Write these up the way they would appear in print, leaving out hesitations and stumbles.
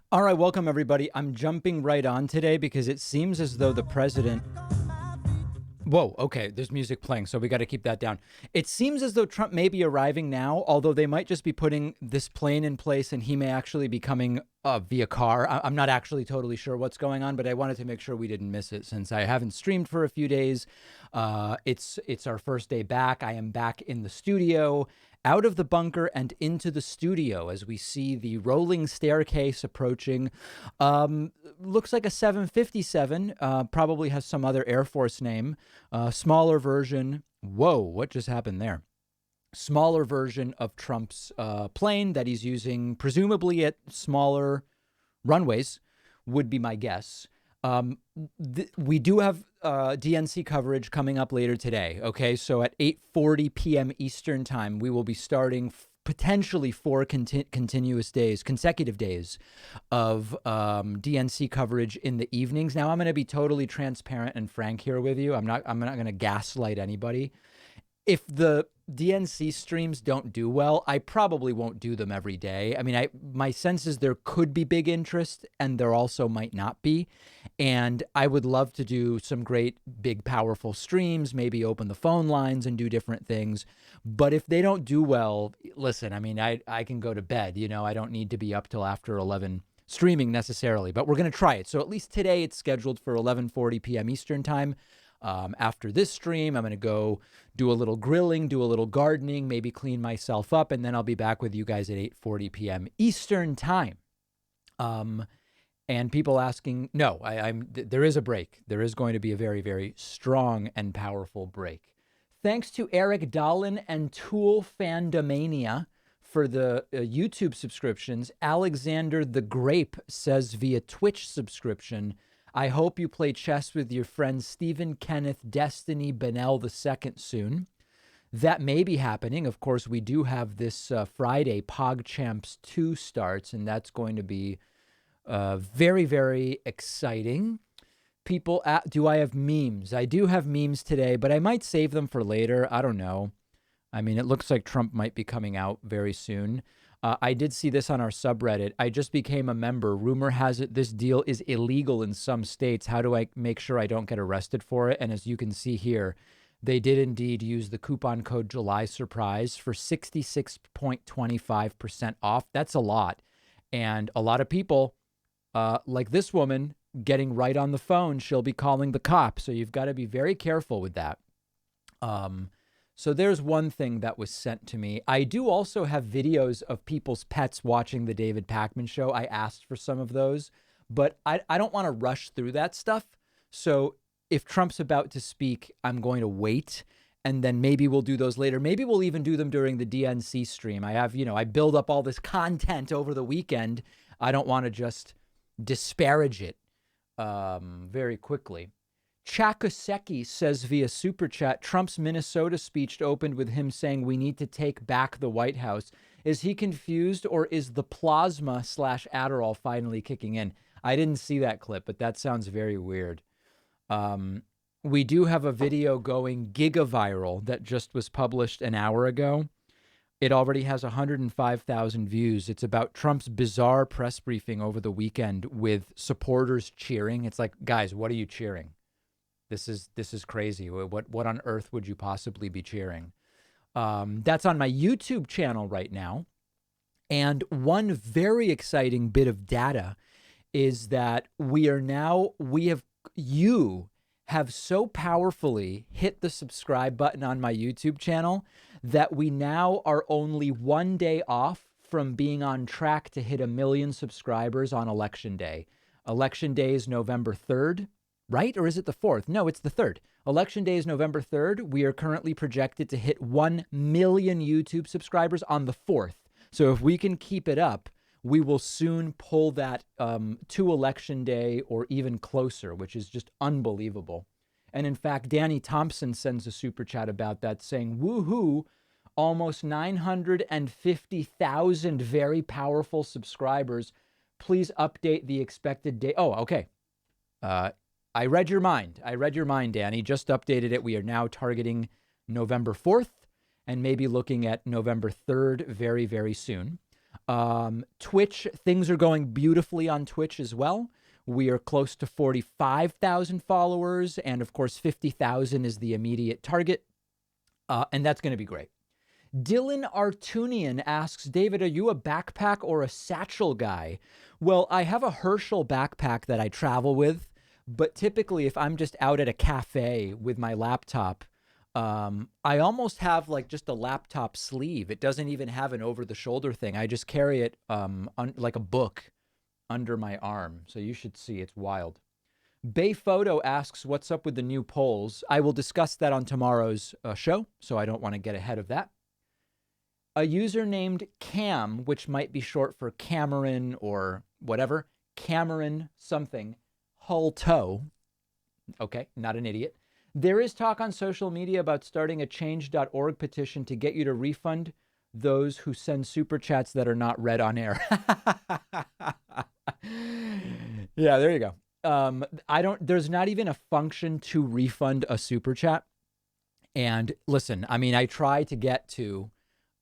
All right, welcome everybody. I'm jumping right on today because it seems as though the president. Whoa, okay, there's music playing, so we got to keep that down. It seems as though Trump may be arriving now, although they might just be putting this plane in place and he may actually be coming via car. I'm not actually totally sure what's going on, but I wanted to make sure we didn't miss it since I haven't streamed for a few days. It's our first day back. I am back in the studio, out of the bunker and into the studio as we see the rolling staircase approaching. Looks like a 757, probably has some other Air Force name, smaller version. Whoa, what just happened there? Smaller version of Trump's plane that he's using, presumably at smaller runways, would be my guess. We do have DNC coverage coming up later today. Okay, so at 8:40 p.m. Eastern time, we will be starting potentially 4 consecutive days of DNC coverage in the evenings. Now, I'm going to be totally transparent and frank here with you. I'm not going to gaslight anybody. If the DNC streams don't do well, I probably won't do them every day. I mean, my sense is there could be big interest and there also might not be. And I would love to do some great, big, powerful streams, maybe open the phone lines and do different things. But if they don't do well, listen, I mean, I can go to bed. You know, I don't need to be up till after 11 streaming necessarily, but we're going to try it. So at least today it's scheduled for 11:40 p.m. Eastern time. After this stream, I'm going to go do a little grilling, do a little gardening, maybe clean myself up, and then I'll be back with you guys at 8:40 p.m. Eastern time. And people asking, no, there is a break. There is going to be a very, very strong and powerful break. Thanks to Eric Dolan and Tool Fandomania for the YouTube subscriptions. Alexander the Grape says via Twitch subscription, I hope you play chess with your friend Stephen Kenneth Destiny Bennell II soon. That may be happening. Of course, we do have this Friday PogChamps 2 starts, and that's going to be very, very exciting. People, do I have memes? I do have memes today, but I might save them for later. I don't know. I mean, it looks like Trump might be coming out very soon. I did see this on our subreddit. I just became a member. Rumor has it this deal is illegal in some states. How do I make sure I don't get arrested for it? And as you can see here, they did indeed use the coupon code July Surprise for 66.25% off. That's a lot. And a lot of people, like this woman, getting right on the phone, she'll be calling the cops. So you've got to be very careful with that. So there's one thing that was sent to me. I do also have videos of people's pets watching the David Pakman show. I asked for some of those, but I don't want to rush through that stuff. So if Trump's about to speak, I'm going to wait, and then maybe we'll do those later. Maybe we'll even do them during the DNC stream. I have, I build up all this content over the weekend. I don't want to just disparage it very quickly. Chakoseki says via Super Chat, Trump's Minnesota speech opened with him saying we need to take back the White House. Is he confused, or is the plasma / Adderall finally kicking in? I didn't see that clip, but that sounds very weird. We do have a video going gigaviral that just was published an hour ago. It already has 105,000 views. It's about Trump's bizarre press briefing over the weekend with supporters cheering. It's like, guys, what are you cheering? This is crazy. What on earth would you possibly be cheering? That's on my YouTube channel right now. And one very exciting bit of data is that you have so powerfully hit the subscribe button on my YouTube channel that we now are only one day off from being on track to hit 1 million subscribers on Election Day. Election Day is November 3rd. Right? Or is it the 4th? No, it's the 3rd. Election Day is November 3rd. We are currently projected to hit 1 million YouTube subscribers on the 4th. So if we can keep it up, we will soon pull that to Election Day or even closer, which is just unbelievable. And in fact, Danny Thompson sends a super chat about that saying, woohoo, almost 950,000 very powerful subscribers. Please update the expected date. Oh, okay. I read your mind. Danny. Just updated it. We are now targeting November 4th and maybe looking at November 3rd very, very soon. Twitch, things are going beautifully on Twitch as well. We are close to 45,000 followers, and of course, 50,000 is the immediate target, and that's going to be great. Dylan Artunian asks, David, are you a backpack or a satchel guy? Well, I have a Herschel backpack that I travel with, but typically if I'm just out at a cafe with my laptop, I almost have like just a laptop sleeve. It doesn't even have an over-the-shoulder thing. I just carry it like a book under my arm. So you should see. It's wild. Bay Photo asks, what's up with the new polls? I will discuss that on tomorrow's show, so I don't want to get ahead of that. A user named Cam, which might be short for Cameron or whatever, Cameron something, Hulto. Okay, not an idiot. There is talk on social media about starting a change.org petition to get you to refund those who send super chats that are not read on air. Yeah, there you go. There's not even a function to refund a super chat. And listen, I mean, I try to get to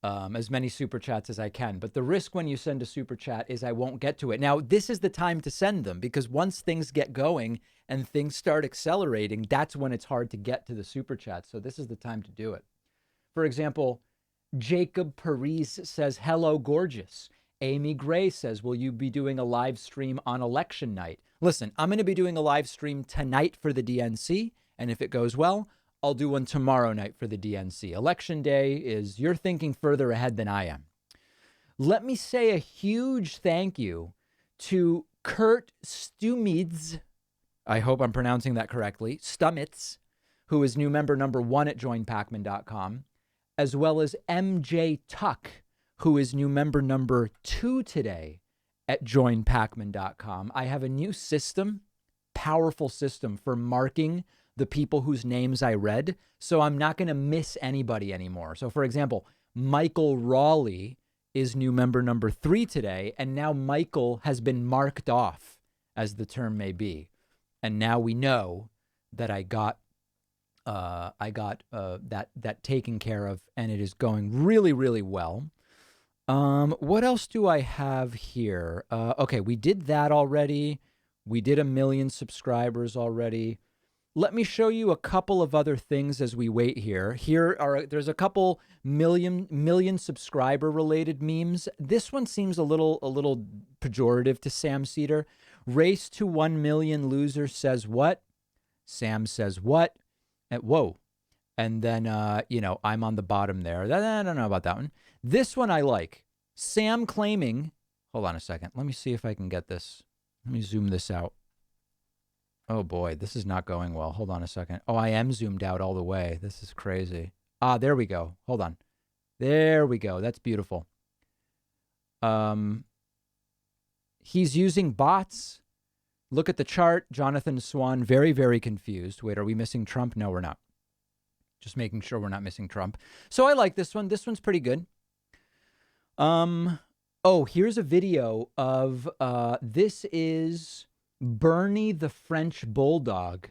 as many super chats as I can, but the risk when you send a super chat is I won't get to it. Now, this is the time to send them, because once things get going and things start accelerating, that's when it's hard to get to the super chat. So this is the time to do it. For example, Jacob Paris says, hello, gorgeous. Amy Gray says, will you be doing a live stream on election night? Listen, I'm going to be doing a live stream tonight for the DNC, and if it goes well, I'll do one tomorrow night for the DNC. Election day is, you're thinking further ahead than I am. Let me say a huge thank you to Kurt Stumids. I hope I'm pronouncing that correctly. Stumitz, who is new member number 1 at joinpacman.com, as well as MJ Tuck, who is new member number 2 today at joinpacman.com. I have a new system, powerful system for marking the people whose names I read, so I'm not going to miss anybody anymore. So, for example, Michael Raleigh is new member number 3 today, and now Michael has been marked off, as the term may be. And now we know that I got that taken care of, and it is going really, really well. What else do I have here? Okay, we did that already. We did 1 million subscribers already. Let me show you a couple of other things as we wait here. There's a couple million subscriber related memes. This one seems a little pejorative to Sam Cedar. Race to 1 million loser says what? Sam says what? And whoa. And then, I'm on the bottom there. I don't know about that one. This one I like. Sam claiming, hold on a second. Let me see if I can get this. Let me zoom this out. Oh boy, this is not going well. Hold on a second. Oh, I am zoomed out all the way. This is crazy. Ah, there we go. Hold on. There we go. That's beautiful. He's using bots. Look at the chart. Jonathan Swan, very, very confused. Wait, are we missing Trump? No, we're not. Just making sure we're not missing Trump. So I like this one. This one's pretty good. Oh, here's a video of, this is Bernie the French Bulldog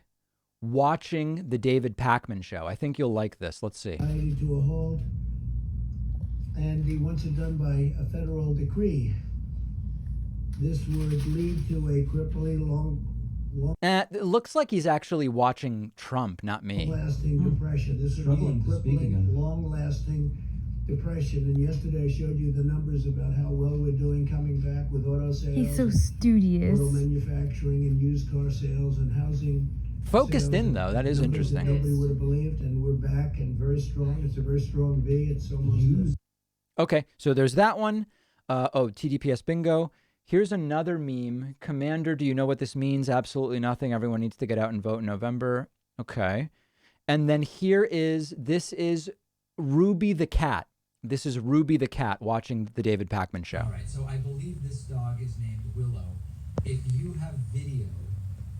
watching the David Pakman show. I think you'll like this. Let's see. To a halt, and he wants it done by a federal decree. This would lead to a crippling long it looks like he's actually watching Trump, not me. Lasting depression. This would be a crippling, long-lasting depression. And yesterday I showed you the numbers about how well we're doing coming back with auto sales. He's so studious. Auto manufacturing and used car sales and housing. Focused in, though. That is interesting. Nobody would have believed, and we're back and very strong. It's a very strong V. It's almost... Okay, so there's that one. TDPS bingo. Here's another meme. Commander, do you know what this means? Absolutely nothing. Everyone needs to get out and vote in November. Okay. And then this is Ruby the cat. This is Ruby the cat watching the David Pakman show. All right, so I believe this dog is named Willow. If you have video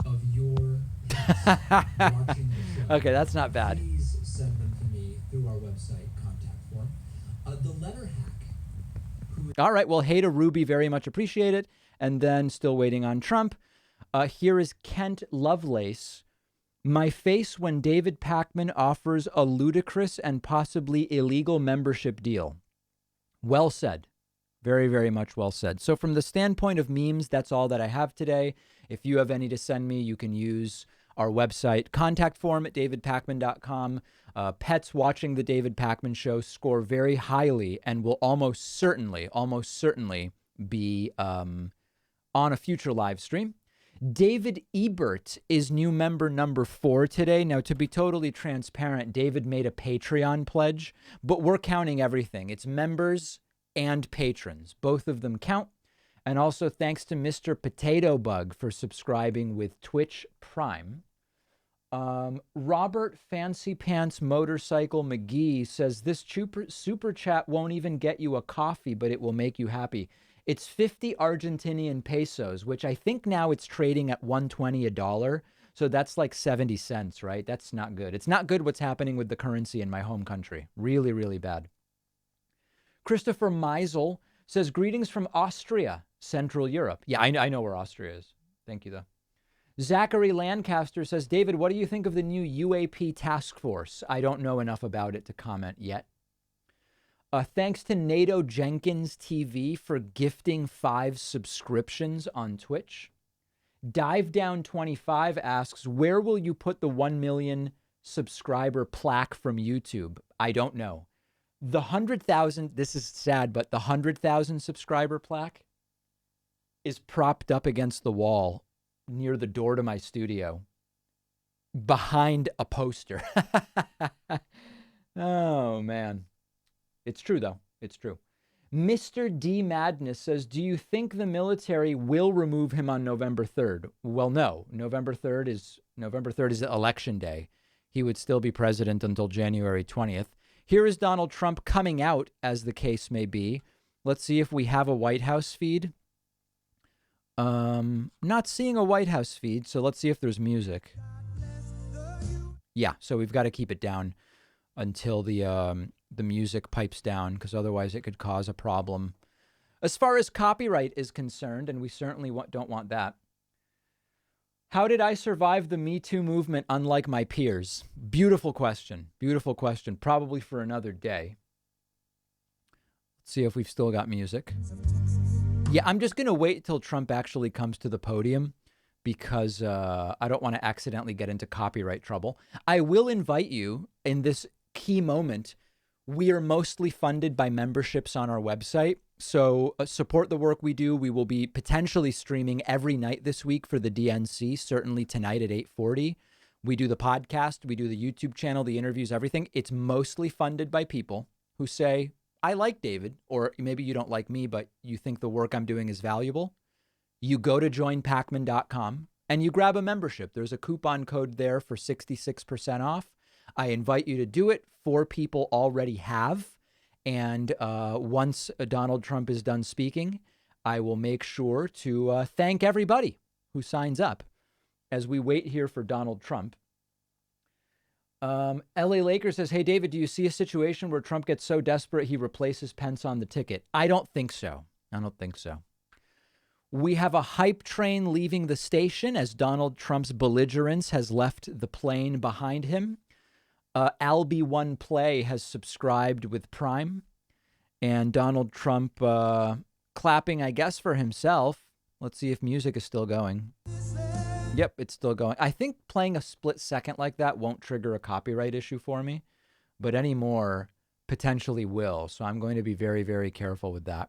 of your pets watching the show, okay, that's not bad. Please send them to me through our website contact form. The letter hack. All right, well, hey to Ruby, very much appreciated. And then still waiting on Trump. Here is Kent Lovelace. My face when David Pakman offers a ludicrous and possibly illegal membership deal. Well said. Very, very much well said. So from the standpoint of memes, that's all that I have today. If you have any to send me, you can use our website contact form at davidpakman.com. Pets watching the David Pakman Show score very highly and will almost certainly be on a future live stream. David Ebert is new member number 4 today. Now, to be totally transparent, David made a Patreon pledge, but we're counting everything. It's members and patrons. Both of them count. And also thanks to Mr. Potato Bug for subscribing with Twitch Prime. Robert Fancy Pants Motorcycle McGee says this super chat won't even get you a coffee, but it will make you happy. It's 50 Argentinian pesos, which I think now it's trading at $1.20 a dollar. So that's like 70 cents, right? That's not good. It's not good what's happening with the currency in my home country. Really, really bad. Christopher Meisel says, greetings from Austria, Central Europe. Yeah, I know where Austria is. Thank you, though. Zachary Lancaster says, David, what do you think of the new UAP task force? I don't know enough about it to comment yet. Thanks to NATO Jenkins TV for gifting 5 subscriptions on Twitch. Dive Down 25 asks, where will you put the 1 million subscriber plaque from YouTube? I don't know. The 100,000, this is sad, but the 100,000 subscriber plaque is propped up against the wall near the door to my studio behind a poster. Oh, man. It's true, though. It's true. Mr. D Madness says, do you think the military will remove him on November 3rd? Well, no. November 3rd is election day. He would still be president until January 20th. Here is Donald Trump coming out, as the case may be. Let's see if we have a White House feed. Not seeing a White House feed, so let's see if there's music. Yeah, so we've got to keep it down until the music pipes down, because otherwise it could cause a problem as far as copyright is concerned, and we certainly don't want that. How did I survive the Me Too movement unlike my peers? Beautiful question. Beautiful question. Probably for another day. Let's see if we've still got music. Yeah, I'm just going to wait till Trump actually comes to the podium because I don't want to accidentally get into copyright trouble. I will invite you in this key moment. We are mostly funded by memberships on our website. So support the work we do. We will be potentially streaming every night this week for the DNC, certainly tonight at 8:40. We do the podcast. We do the YouTube channel, the interviews, everything. It's mostly funded by people who say, I like David, or maybe you don't like me, but you think the work I'm doing is valuable. You go to joinpakman.com and you grab a membership. There's a coupon code there for 66% off. I invite you to do it. 4 people already have. And once Donald Trump is done speaking, I will make sure to thank everybody who signs up as we wait here for Donald Trump. LA Lakers says, hey, David, do you see a situation where Trump gets so desperate he replaces Pence on the ticket? I don't think so. I don't think so. We have a hype train leaving the station as Donald Trump's belligerence has left the plane behind him. Albie One Play has subscribed with Prime, and Donald Trump clapping, I guess, for himself. Let's see if music is still going. Yep, it's still going. I think playing a split second like that won't trigger a copyright issue for me, but any more potentially will. So I'm going to be very, very careful with that.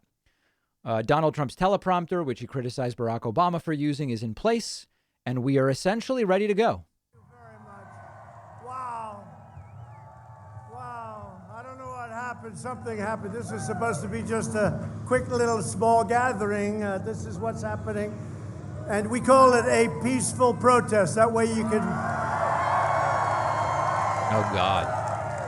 Donald Trump's teleprompter, which he criticized Barack Obama for using, is in place, and we are essentially ready to go. Something happened. This is supposed to be just a quick little small gathering. This is what's happening. And we call it a peaceful protest. That way you can... Oh, God.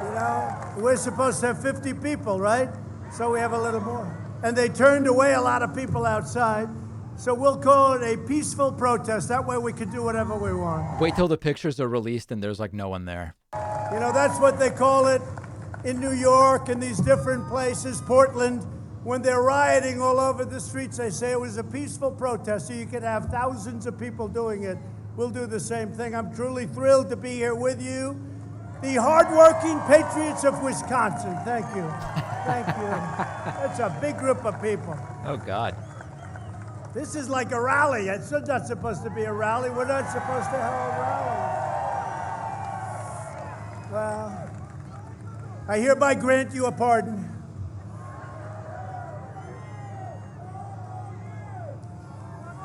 You know, we're supposed to have 50 people, right? So we have a little more. And they turned away a lot of people outside. So we'll call it a peaceful protest. That way we can do whatever we want. Wait till the pictures are released and there's like no one there. You know, that's what they call it. In New York and these different places, Portland, when they're rioting all over the streets, they say it was a peaceful protest, so you could have thousands of people doing it. We'll do the same thing. I'm truly thrilled to be here with you, The hardworking patriots of Wisconsin. Thank you. Thank you. That's a big group of people. Oh, God. This is like a rally. It's not supposed to be a rally. We're not supposed to have a rally. Well, I hereby grant you a pardon.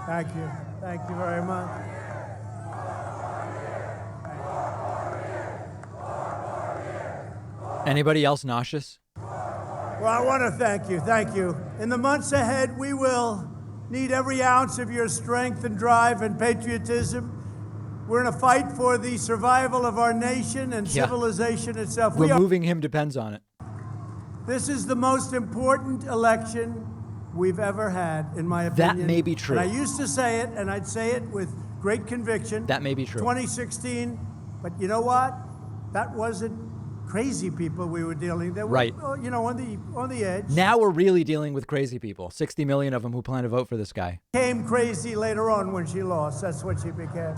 Thank you. Thank you very much. Anybody else nauseous? Well, I want to thank you. Thank you. In the months ahead, we will need every ounce of your strength and drive and patriotism. We're in a fight for the survival of our nation and civilization itself. Removing him depends on it. This is the most important election we've ever had, in my opinion. That may be true. And I used to say it, and I'd say it with great conviction. That may be true. 2016, but you know what? That wasn't crazy people we were dealing. They were, right. You know, on the edge. Now we're really dealing with crazy people. 60 million of them who plan to vote for this guy. Became crazy later on when she lost. That's what she became.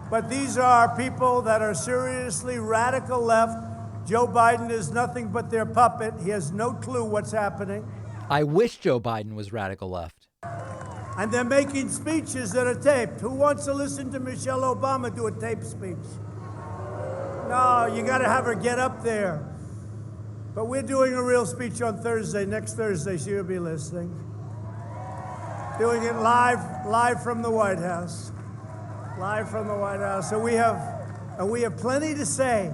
But these are people that are seriously radical left. Joe Biden is nothing but their puppet. He has no clue what's happening. I wish Joe Biden was radical left. And they're making speeches that are taped. Who wants to listen to Michelle Obama do a taped speech? No, you got to have her get up there. But we're doing a real speech on Thursday, next Thursday, so you'll be listening. Doing it live from the White House. Live from the White House. So we have plenty to say.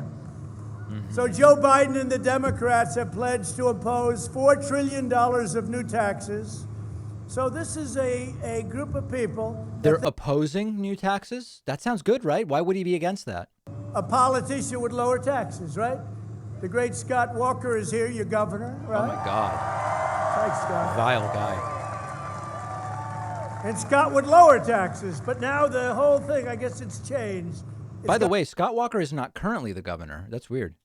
So Joe Biden and the Democrats have pledged to impose $4 trillion of new taxes. So this is a group of people. They're opposing new taxes? That sounds good, right? Why would he be against that? A politician would lower taxes, right? The great Scott Walker is here, your governor, right? Oh, my God. Thanks, Scott. Vile guy. And Scott would lower taxes, but now the whole thing, I guess it's changed. By the way, Scott Walker is not currently the governor. That's weird.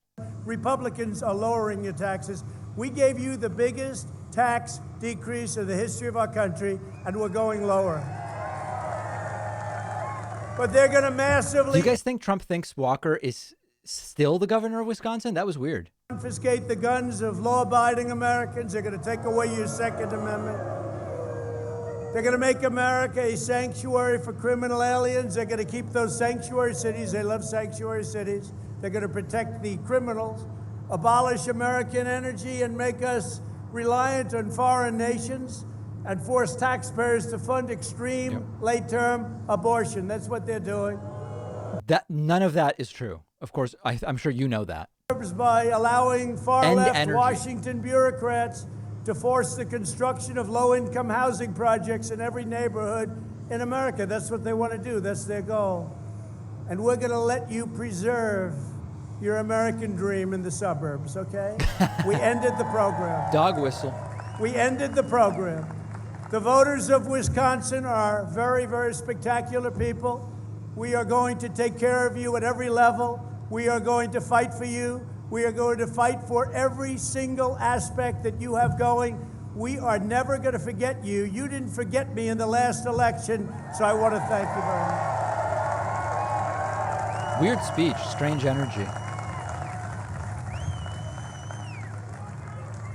Republicans are lowering your taxes. We gave you the biggest tax decrease in the history of our country, and we're going lower. But they're going to massively... Do you guys think Trump thinks Walker is still the governor of Wisconsin? That was weird. Confiscate the guns of law-abiding Americans. They're going to take away your Second Amendment. They're going to make America a sanctuary for criminal aliens. They're going to keep those sanctuary cities. They love sanctuary cities. They're going to protect the criminals, abolish American energy, and make us reliant on foreign nations, and force taxpayers to fund extreme late-term abortion. That's what they're doing. None of that is true. Of course, I'm sure you know that. By allowing far-left energy. Washington bureaucrats to force the construction of low-income housing projects in every neighborhood in America. That's what they want to do. That's their goal. And we're going to let you preserve your American dream in the suburbs, okay? We ended the program. Dog whistle. We ended the program. The voters of Wisconsin are very, very spectacular people. We are going to take care of you at every level. We are going to fight for you. We are going to fight for every single aspect that you have going. We are never going to forget you. You didn't forget me in the last election, so I want to thank you very much. Weird speech, strange energy.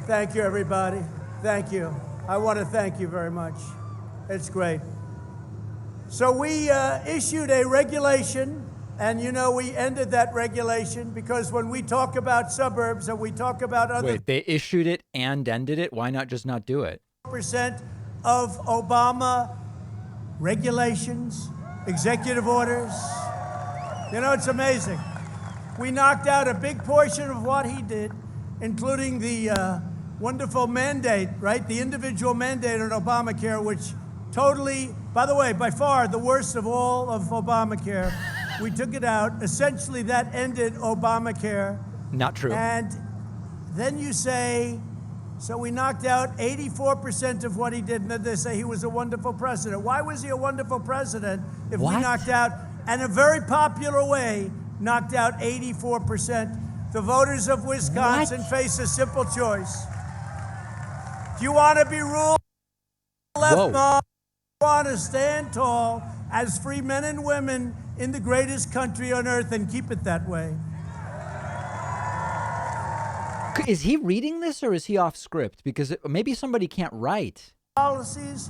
Thank you, everybody. Thank you. I want to thank you very much. It's great. So we issued a regulation, and you know we ended that regulation because when we talk about suburbs and we talk about other... Wait, they issued it and ended it? Why not just not do it? ...% of Obama regulations, executive orders. You know, it's amazing. We knocked out a big portion of what he did, including the wonderful mandate, right? The individual mandate on Obamacare, which totally, by the way, by far the worst of all of Obamacare. We took it out. Essentially, that ended Obamacare. Not true. And then you say, so we knocked out 84% of what he did, and then they say he was a wonderful president. Why was he a wonderful president if we knocked out, in a very popular way, knocked out 84%? The voters of Wisconsin face a simple choice. Do you want to be ruled left? No. You want to stand tall as free men and women in the greatest country on earth and keep it that way. Is he reading this or is he off script? Because maybe somebody can't write. Policies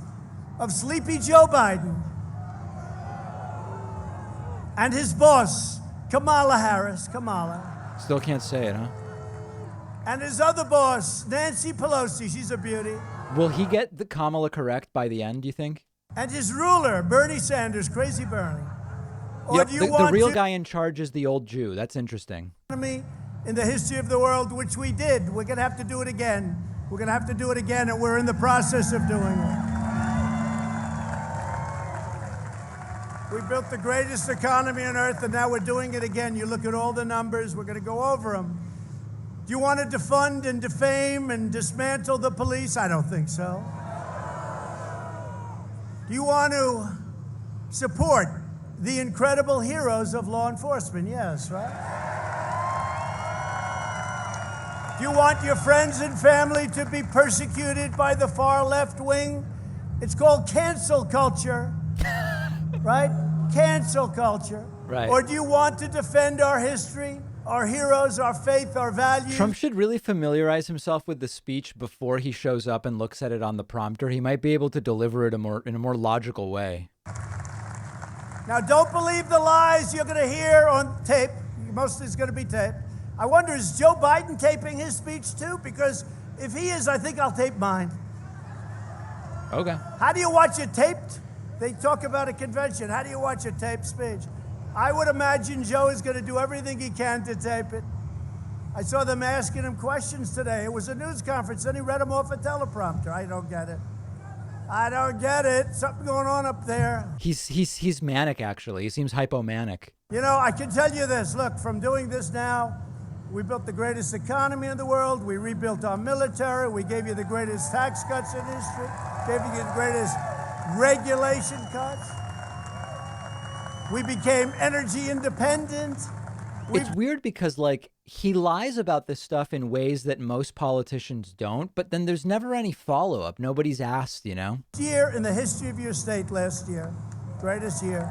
of sleepy Joe Biden and his boss, Kamala Harris, Still can't say it, huh? and his other boss, Nancy Pelosi, she's a beauty, Will he get the Kamala correct by the end, do you think? and his ruler, Bernie Sanders, crazy Bernie. Or Yep, do you the want real guy in charge is the old Jew. That's interesting. economy in the history of the world, which we did? We're going to have to do it again. We're going to have to do it again, and we're in the process of doing it. We built the greatest economy on earth, and now we're doing it again. You look at all the numbers, we're going to go over them. Do you want to defund and defame and dismantle the police? I don't think so. Do you want to support the incredible heroes of law enforcement? Yes, right? Do you want your friends and family to be persecuted by the far left wing? It's called cancel culture, right? Cancel culture. Right. Or do you want to defend our history, our heroes, our faith, our values? Trump should really familiarize himself with the speech before he shows up and looks at it on the prompter. He might be able to deliver it in a more logical way. Now, don't believe the lies you're going to hear on tape. Mostly it's going to be taped. I wonder, is Joe Biden taping his speech too? Because if he is, I think I'll tape mine. Okay. How do you watch it taped? They talk about a convention. How do you watch a taped speech? I would imagine Joe is going to do everything he can to tape it. I saw them asking him questions today. It was a news conference, then he read them off a teleprompter. I don't get it. I don't get it. Something going on up there. He's manic, actually. He seems hypomanic. You know, I can tell you this. Look, from doing this now, we built the greatest economy in the world. We rebuilt our military. We gave you the greatest tax cuts in history. Gave you the greatest regulation cuts. We became energy independent. It's weird because, like, he lies about this stuff in ways that most politicians don't, but then there's never any follow-up. Nobody's asked, you know? Year in the history of your state last year, greatest year.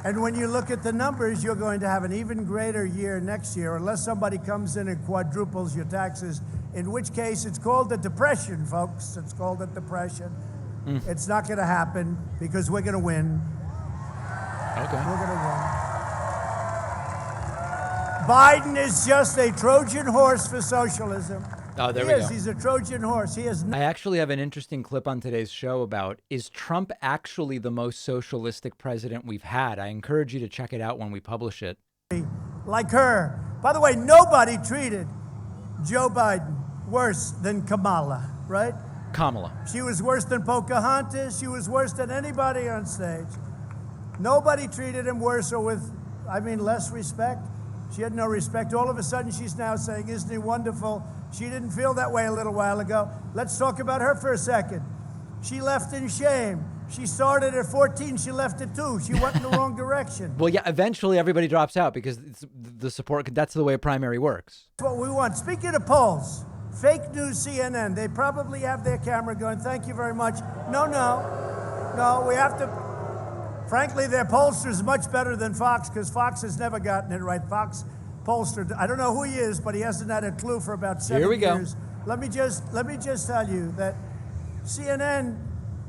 And when you look at the numbers, you're going to have an even greater year next year, unless somebody comes in and quadruples your taxes, in which case it's called a depression, folks. It's called a depression. It's not going to happen because we're going to win. Okay. We're going to win. Biden is just a Trojan horse for socialism. Oh, there He we is. go. He's a Trojan horse. He is I actually have an interesting clip on today's show about, is Trump actually the most socialistic president we've had? I encourage you to check it out when we publish it. like her. By the way, nobody treated Joe Biden worse than Kamala, right? Kamala. She was worse than Pocahontas. She was worse than anybody on stage. Nobody treated him worse or with, less respect. She had no respect. All of a sudden, she's now saying, isn't he wonderful? She didn't feel that way a little while ago. Let's talk about her for a second. She left in shame. She started at 14. She left at 2. She went in the wrong direction. Well, yeah, eventually everybody drops out because it's the support, that's the way a primary works. That's what we want. Speaking of polls, fake news CNN, they probably have their camera going, thank you very much. No, we have to. Frankly, their pollster is much better than Fox because Fox has never gotten it right. Fox pollster, I don't know who he is, but he hasn't had a clue for about 7 Here we go. years. Let me just tell you that CNN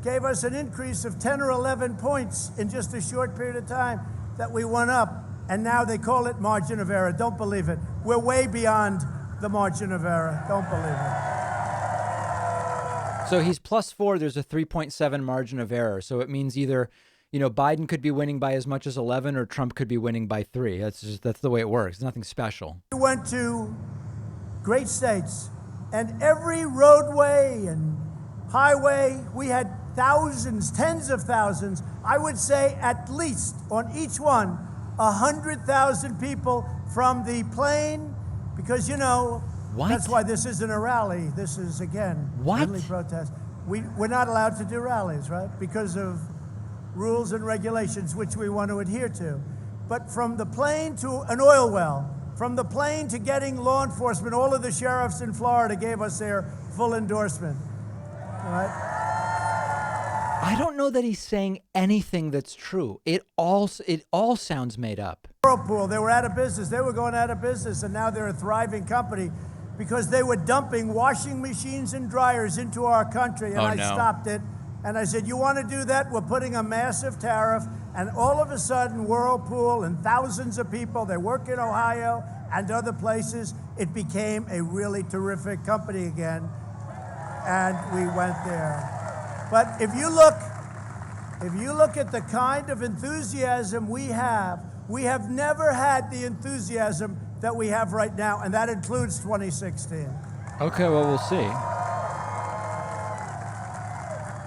gave us an increase of 10 or 11 points in just a short period of time that we went up, and now they call it margin of error. Don't believe it. We're way beyond the margin of error. Don't believe it. So he's +4. There's a 3.7 margin of error. So it means either, Biden could be winning by as much as 11 or Trump could be winning by 3. That's the way it works. It's nothing special. We went to great states, and every roadway and highway, we had thousands, tens of thousands. I would say at least on each one, 100,000 people from the plane, because What? that's why this isn't a rally. This is, again, What? friendly protest. We're not allowed to do rallies, right? Because of rules and regulations which we want to adhere to. But from the plane to an oil well, from the plane to getting law enforcement, all of the sheriffs in Florida gave us their full endorsement. All right? I don't know that he's saying anything that's true. It all sounds made up. Whirlpool, they were out of business. They were going out of business, and now they're a thriving company because they were dumping washing machines and dryers into our country, and Oh, I no. stopped it. And I said, you want to do that? We're putting a massive tariff. And all of a sudden, Whirlpool and thousands of people, they work in Ohio and other places, it became a really terrific company again. And we went there. But if you look at the kind of enthusiasm we have never had the enthusiasm that we have right now, and that includes 2016. Okay, well, we'll see.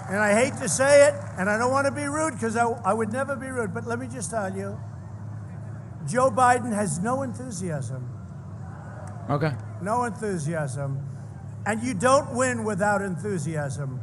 And I hate to say it, and I don't want to be rude because I would never be rude, but let me just tell you, Joe Biden has no enthusiasm. Okay. No enthusiasm. And you don't win without enthusiasm.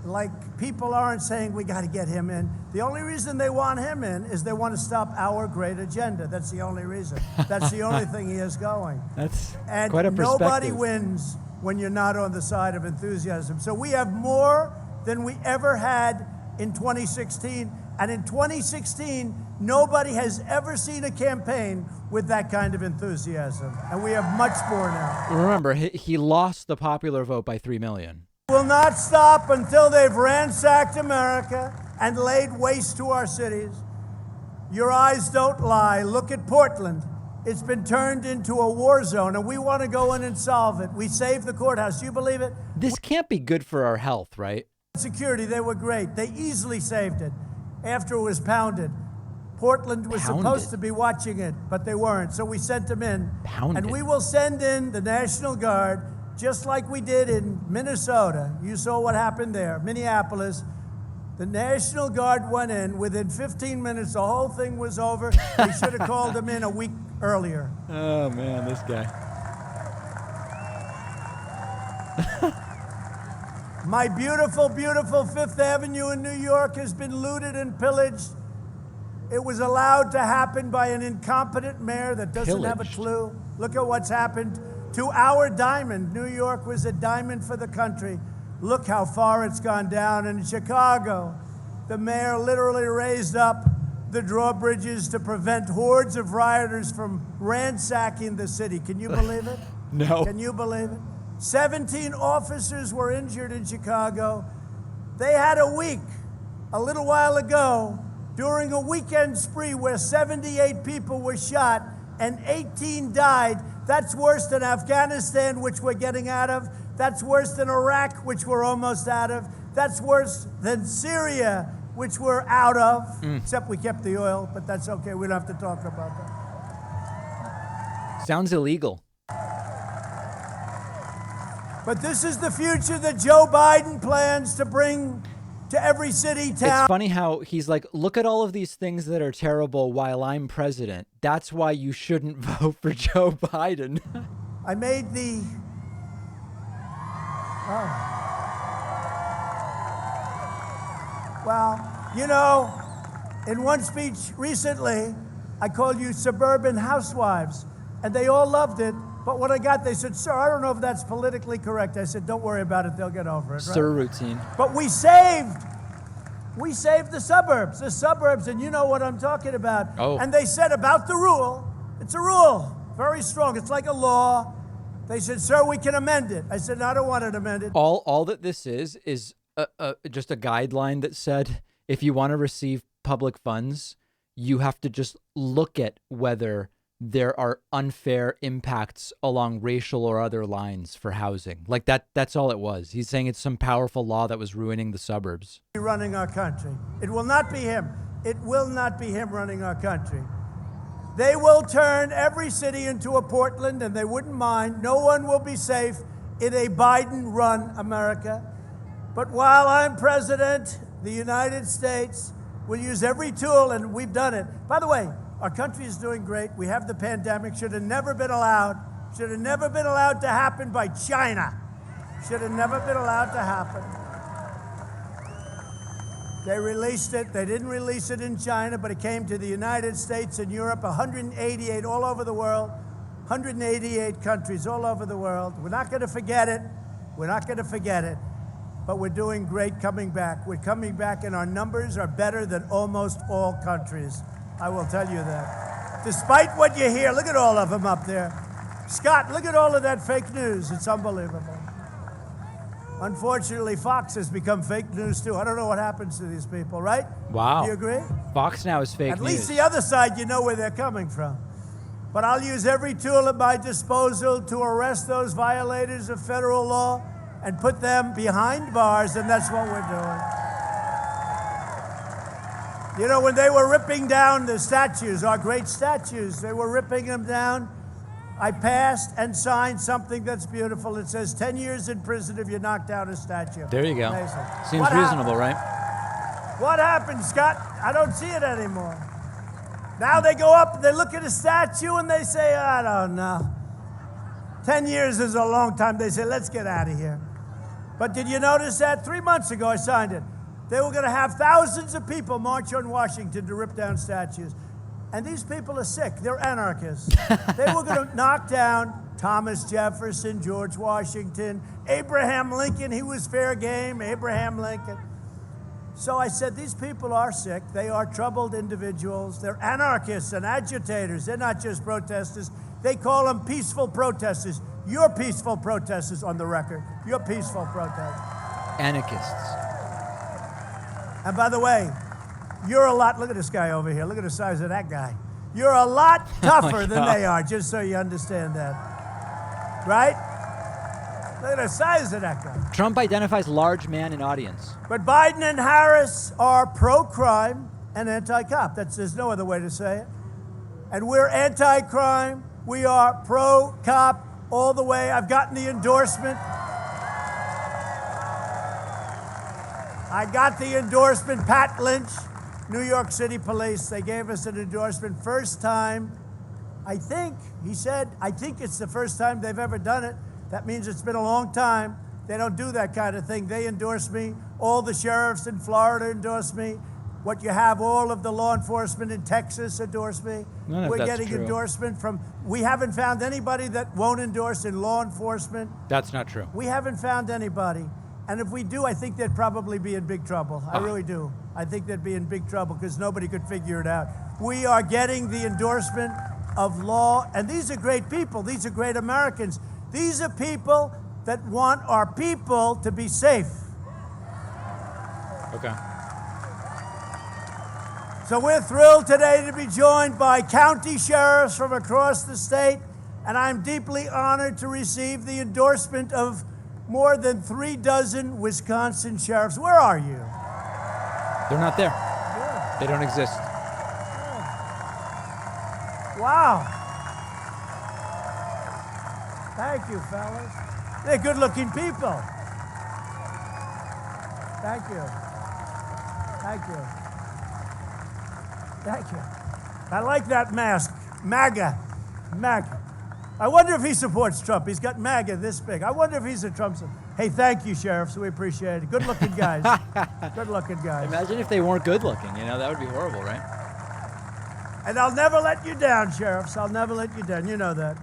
Like, people aren't saying we got to get him in. The only reason they want him in is they want to stop our great agenda. That's the only reason. That's the only thing he has going. That's And quite a perspective. nobody wins when you're not on the side of enthusiasm. So we have more than we ever had in 2016. And in 2016, nobody has ever seen a campaign with that kind of enthusiasm. And we have much more now. Remember, he lost the popular vote by 3 million. Will not stop until they've ransacked America and laid waste to our cities. Your eyes don't lie. Look at Portland. It's been turned into a war zone, and we want to go in and solve it. We saved the courthouse. You believe it? This can't be good for our health, right? Security, they were great. They easily saved it after it was pounded. Portland was supposed to be watching it, but they weren't. So we sent them in. Pounded. And we will send in the National Guard, just like we did in Minnesota. You saw what happened there. Minneapolis. The National Guard went in. Within 15 minutes, the whole thing was over. They should have called them in a week earlier. Oh, man, this guy. My beautiful, beautiful Fifth Avenue in New York has been looted and pillaged. It was allowed to happen by an incompetent mayor that doesn't have a Pillaged? clue. Look at what's happened to our diamond. New York was a diamond for the country. Look how far it's gone down. In Chicago, the mayor literally raised up the drawbridges to prevent hordes of rioters from ransacking the city. Can you believe it? No. Can you believe it? 17 officers were injured in Chicago. They had a week, a little while ago, during a weekend spree where 78 people were shot and 18 died. That's worse than Afghanistan, which we're getting out of. That's worse than Iraq, which we're almost out of. That's worse than Syria, which we're out of. Except we kept the oil, but that's okay. We don't have to talk about that. Sounds illegal. But this is the future that Joe Biden plans to bring to every city, town. It's funny how he's like, look at all of these things that are terrible while I'm president. That's why you shouldn't vote for Joe Biden. I made the... Well, you know, in one speech recently, I called you suburban housewives, and they all loved it. But when I got, they said, sir, I don't know if that's politically correct. I said, don't worry about it. They'll get over it. Right? Sir routine. But we saved the suburbs, and you know what I'm talking about. Oh. And they said about the rule, it's a rule, very strong. It's like a law. They said, sir, we can amend it. I said, no, I don't want it amended. All that this is just a guideline that said if you want to receive public funds, you have to just look at whether there are unfair impacts along racial or other lines for housing. Like that's all it was. He's saying it's some powerful law that was ruining the suburbs. Running our country. It will not be him. It will not be him running our country. They will turn every city into a Portland, and they wouldn't mind. No one will be safe in a Biden-run America. But while I'm president, the United States will use every tool, and we've done it. By the way, our country is doing great. We have the pandemic. Should have never been allowed. Should have never been allowed to happen by China. Should have never been allowed to happen. They released it. They didn't release it in China, but it came to the United States and Europe, 188 all over the world, 188 countries all over the world. We're not going to forget it. We're not going to forget it. but we're doing great coming back. We're coming back, and our numbers are better than almost all countries. I will tell you that. Despite what you hear, look at all of them up there. Scott, look at all of that fake news. It's unbelievable. Unfortunately, Fox has become fake news too. I don't know what happens to these people, right? Wow. Do you agree? Fox now is fake At news. least the other side, you know where they're coming from. But I'll use every tool at my disposal to arrest those violators of federal law and put them behind bars, and that's what we're doing. You know, when they were ripping down the statues, our great statues, they were ripping them down. I passed and signed something that's beautiful. It says 10 years in prison if you knock down a statue. There you go. Amazing. Seems What reasonable, happened? right? What happened, Scott? I don't see it anymore. Now they go up, they look at a statue, and they say, I don't know. 10 years is a long time. They say, let's get out of here. But did you notice that? 3 months ago, I signed it. They were going to have thousands of people march on Washington to rip down statues. And these people are sick. They're anarchists. They were going to knock down Thomas Jefferson, George Washington, Abraham Lincoln. He was fair game, Abraham Lincoln. So I said, these people are sick. They are troubled individuals. They're anarchists and agitators. They're not just protesters. They call them peaceful protesters. You're peaceful protesters on the record. You're peaceful protesters. Anarchists. And by the way, you're a lot, look at this guy over here. Look at the size of that guy. You're a lot tougher than they are, just so you understand that. Right? Look at the size of that guy. Trump identifies large man in audience. But Biden and Harris are pro-crime and anti-cop. There's no other way to say it. And we're anti-crime. We are pro-cop all the way. I've gotten the endorsement. I got the endorsement. Pat Lynch, New York City Police, they gave us an endorsement. First time, I think, he said, I think it's the first time they've ever done it. That means it's been a long time. They don't do that kind of thing. They endorse me. All the sheriffs in Florida endorse me. What you have, all of the law enforcement in Texas endorse me. None of We're that's getting true. endorsement from, we haven't found anybody that won't endorse in law enforcement. That's not true. We haven't found anybody. And if we do, I think they'd probably be in big trouble. I really do. I think they'd be in big trouble because nobody could figure it out. We are getting the endorsement of law, and these are great people. These are great Americans. These are people that want our people to be safe. Okay. So we're thrilled today to be joined by county sheriffs from across the state, and I'm deeply honored to receive the endorsement of more than 36 Wisconsin sheriffs. Where are you? They're not there. They don't exist. Wow. Thank you, fellas. They're good-looking people. Thank you. Thank you. Thank you. I like that mask. MAGA. MAGA. I wonder if he supports Trump. He's got MAGA this big. I wonder if he's a Trump supporter. Hey, thank you, sheriffs. We appreciate it. Good-looking guys. Good-looking guys. Imagine if they weren't good looking. You know, that would be horrible, right? And I'll never let you down, sheriffs. I'll never let you down. You know that.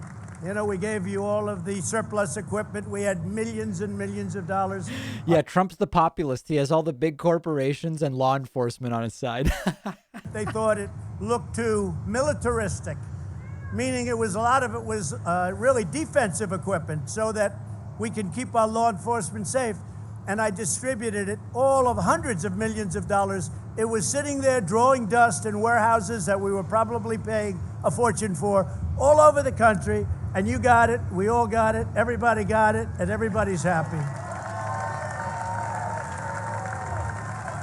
You know, we gave you all of the surplus equipment. We had millions and millions of dollars. Yeah, Trump's the populist. He has all the big corporations and law enforcement on his side. They thought it looked too militaristic, meaning a lot of it was really defensive equipment so that we can keep our law enforcement safe. And I distributed it, all of hundreds of millions of dollars. It was sitting there drawing dust in warehouses that we were probably paying a fortune for all over the country. And you got it, we all got it, everybody got it, and everybody's happy.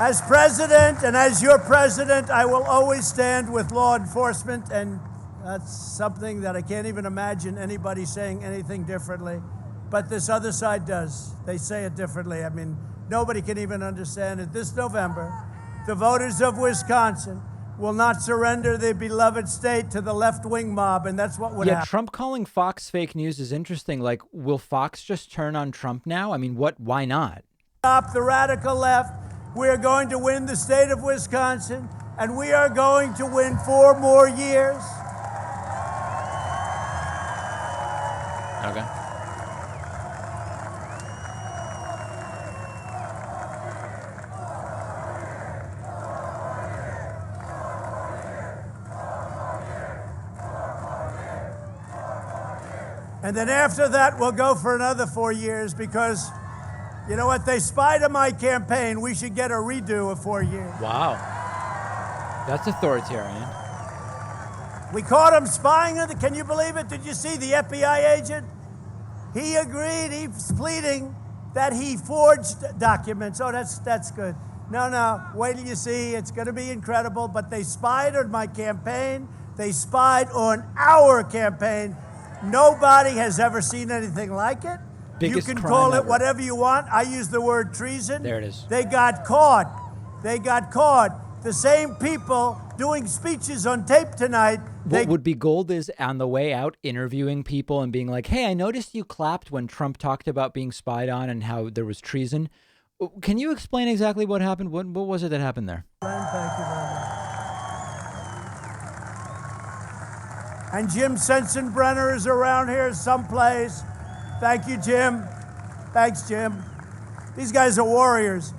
As president and as your president, I will always stand with law enforcement, and that's something that I can't even imagine anybody saying anything differently. But this other side does. They say it differently. I mean, nobody can even understand it. This November, the voters of Wisconsin will not surrender their beloved state to the left-wing mob, and that's what would happen. Trump calling Fox fake news is interesting. Like, will Fox just turn on Trump now? I mean, why not? Stop the radical left. We are going to win the state of Wisconsin, and we are going to win 4 more years. Okay. And then after that, we'll go for another 4 years because, you know what, they spied on my campaign. We should get a redo of 4 years. Wow. That's authoritarian. We caught him spying on the, can you believe it? Did you see the FBI agent? He agreed, he's pleading that he forged documents. Oh, that's good. No, wait till you see, it's gonna be incredible, but they spied on my campaign. They spied on our campaign. Nobody has ever seen anything like it. Biggest you can crime call it ever. whatever you want. I use the word treason. There it is. They got caught. They got caught. The same people doing speeches on tape tonight. What would be gold is on the way out interviewing people and being like, hey, I noticed you clapped when Trump talked about being spied on and how there was treason. Can you explain exactly what happened? What was it that happened there? Thank you very much. And Jim Sensenbrenner is around here someplace. Thank you, Jim. Thanks, Jim. These guys are warriors.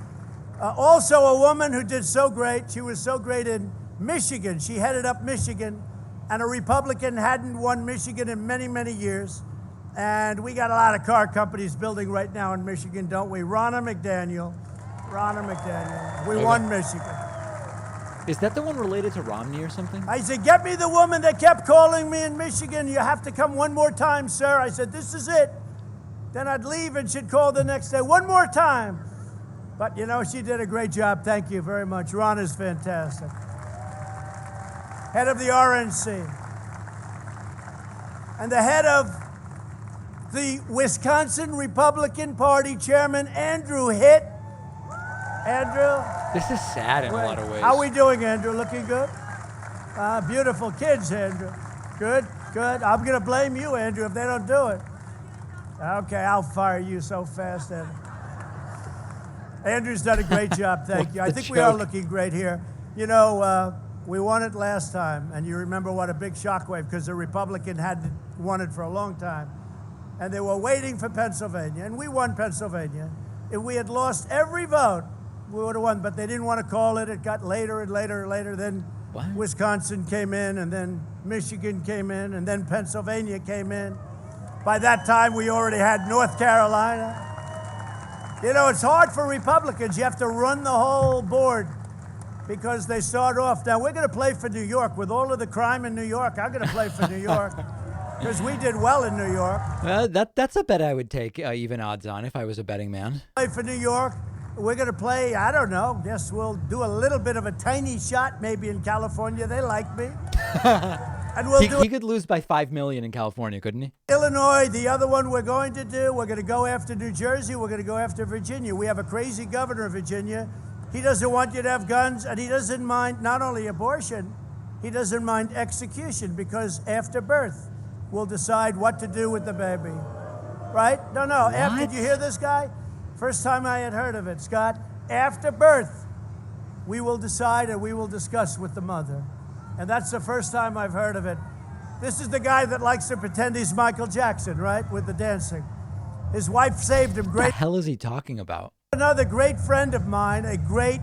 Also, a woman who did so great. She was so great in Michigan. She headed up Michigan, and a Republican hadn't won Michigan in many, many years. And we got a lot of car companies building right now in Michigan, don't we? Ronna McDaniel. We won Michigan. Is that the one related to Romney or something? I said, get me the woman that kept calling me in Michigan. You have to come one more time, sir. I said, this is it. Then I'd leave and she'd call the next day, one more time. But, you know, she did a great job. Thank you very much. Ron is fantastic. Head of the RNC. And the head of the Wisconsin Republican Party Chairman, Andrew Hitt. Andrew. This is sad in a lot of ways. How we doing, Andrew? Looking good? Beautiful kids, Andrew. Good. I'm going to blame you, Andrew, if they don't do it. Okay, I'll fire you so fast, Andrew. Andrew's done a great job, thank you. I think we are looking great here. You know, we won it last time, and you remember what a big shockwave, because the Republican had won it for a long time. And they were waiting for Pennsylvania, and we won Pennsylvania. If we had lost every vote, we would have won, but they didn't want to call it. It got later and later and later. Then Wisconsin came in, and then Michigan came in, and then Pennsylvania came in. By that time, we already had North Carolina. You know, it's hard for Republicans. You have to run the whole board because they start off. Now, we're going to play for New York. With all of the crime in New York, I'm going to play for New York because we did well in New York. That's a bet I would take even odds on if I was a betting man. Play for New York. We're going to play, I don't know, guess we'll do a little bit of a tiny shot maybe in California. They like me. And we'll he could lose by 5 million in California, couldn't he? Illinois, the other one we're going to do, we're going to go after New Jersey, we're going to go after Virginia. We have a crazy governor of Virginia. He doesn't want you to have guns, and he doesn't mind not only abortion, he doesn't mind execution, because after birth, we'll decide what to do with the baby. Right? No. Did you hear this guy? First time I had heard of it, Scott. After birth, we will decide and we will discuss with the mother. And that's the first time I've heard of it. This is the guy that likes to pretend he's Michael Jackson, right? With the dancing. His wife saved him. What the hell is he talking about? Another great friend of mine, a great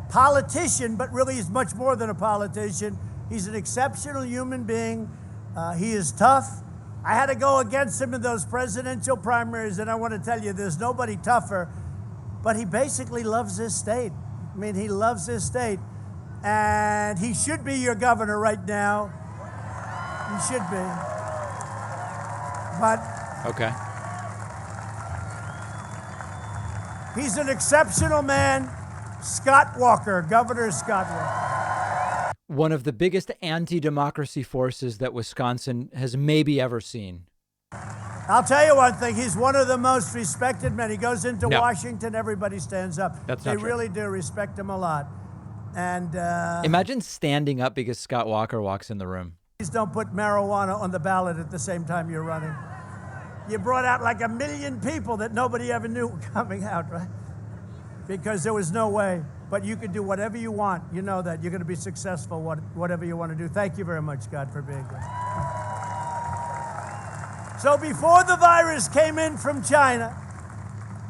politician, but really he's much more than a politician. He's an exceptional human being. He is tough. I had to go against him in those presidential primaries, and I want to tell you, there's nobody tougher. But he basically loves this state. I mean, he loves this state. And he should be your governor right now. He should be. But okay. He's an exceptional man. Scott Walker, Governor Scott Walker. One of the biggest anti-democracy forces that Wisconsin has maybe ever seen. I'll tell you one thing. He's one of the most respected men. He goes into Washington, everybody stands up. That's not true. They really do respect him a lot. And imagine standing up because Scott Walker walks in the room. Please don't put marijuana on the ballot at the same time you're running. You brought out like 1 million people that nobody ever knew were coming out, right? Because there was no way. But you can do whatever you want. You know that. You're going to be successful, whatever you want to do. Thank you very much, Scott, for being here. So before the virus came in from China,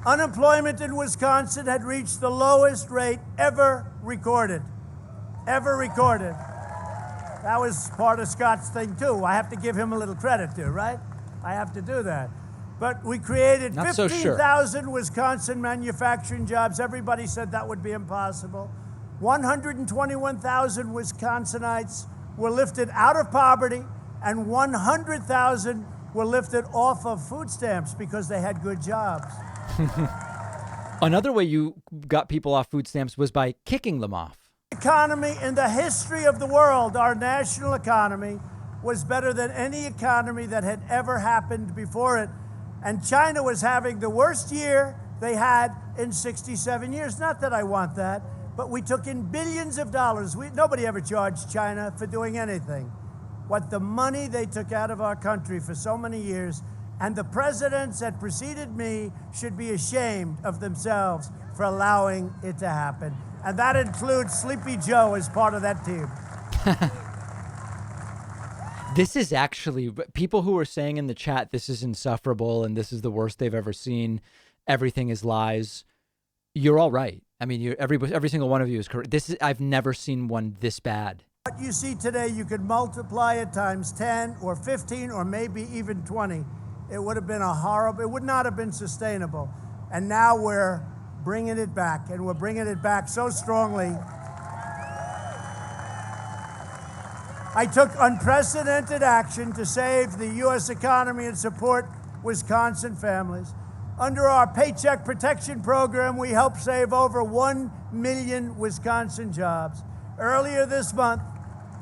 unemployment in Wisconsin had reached the lowest rate ever recorded. Ever recorded. That was part of Scott's thing, too. I have to give him a little credit, too, right? I have to do that. But we created Not so sure. 15,000 Wisconsin manufacturing jobs. Everybody said that would be impossible. 121,000 Wisconsinites were lifted out of poverty, and 100,000 were lifted off of food stamps because they had good jobs. Another way you got people off food stamps was by kicking them off. Economy in the history of the world, our national economy, was better than any economy that had ever happened before it. And China was having the worst year they had in 67 years. Not that I want that, but we took in billions of dollars. Nobody ever charged China for doing anything. What the money they took out of our country for so many years, and the presidents that preceded me should be ashamed of themselves for allowing it to happen. And that includes Sleepy Joe as part of that team. This is actually, people who are saying in the chat, this is insufferable and this is the worst they've ever seen. Everything is lies. You're all right. I mean, every single one of you is correct. I've never seen one this bad. What you see today, you could multiply it times 10 or 15 or maybe even 20. It would have been it would not have been sustainable. And now we're bringing it back, and we're bringing it back so strongly. I took unprecedented action to save the U.S. economy and support Wisconsin families. Under our Paycheck Protection Program, we helped save over 1 million Wisconsin jobs. Earlier this month,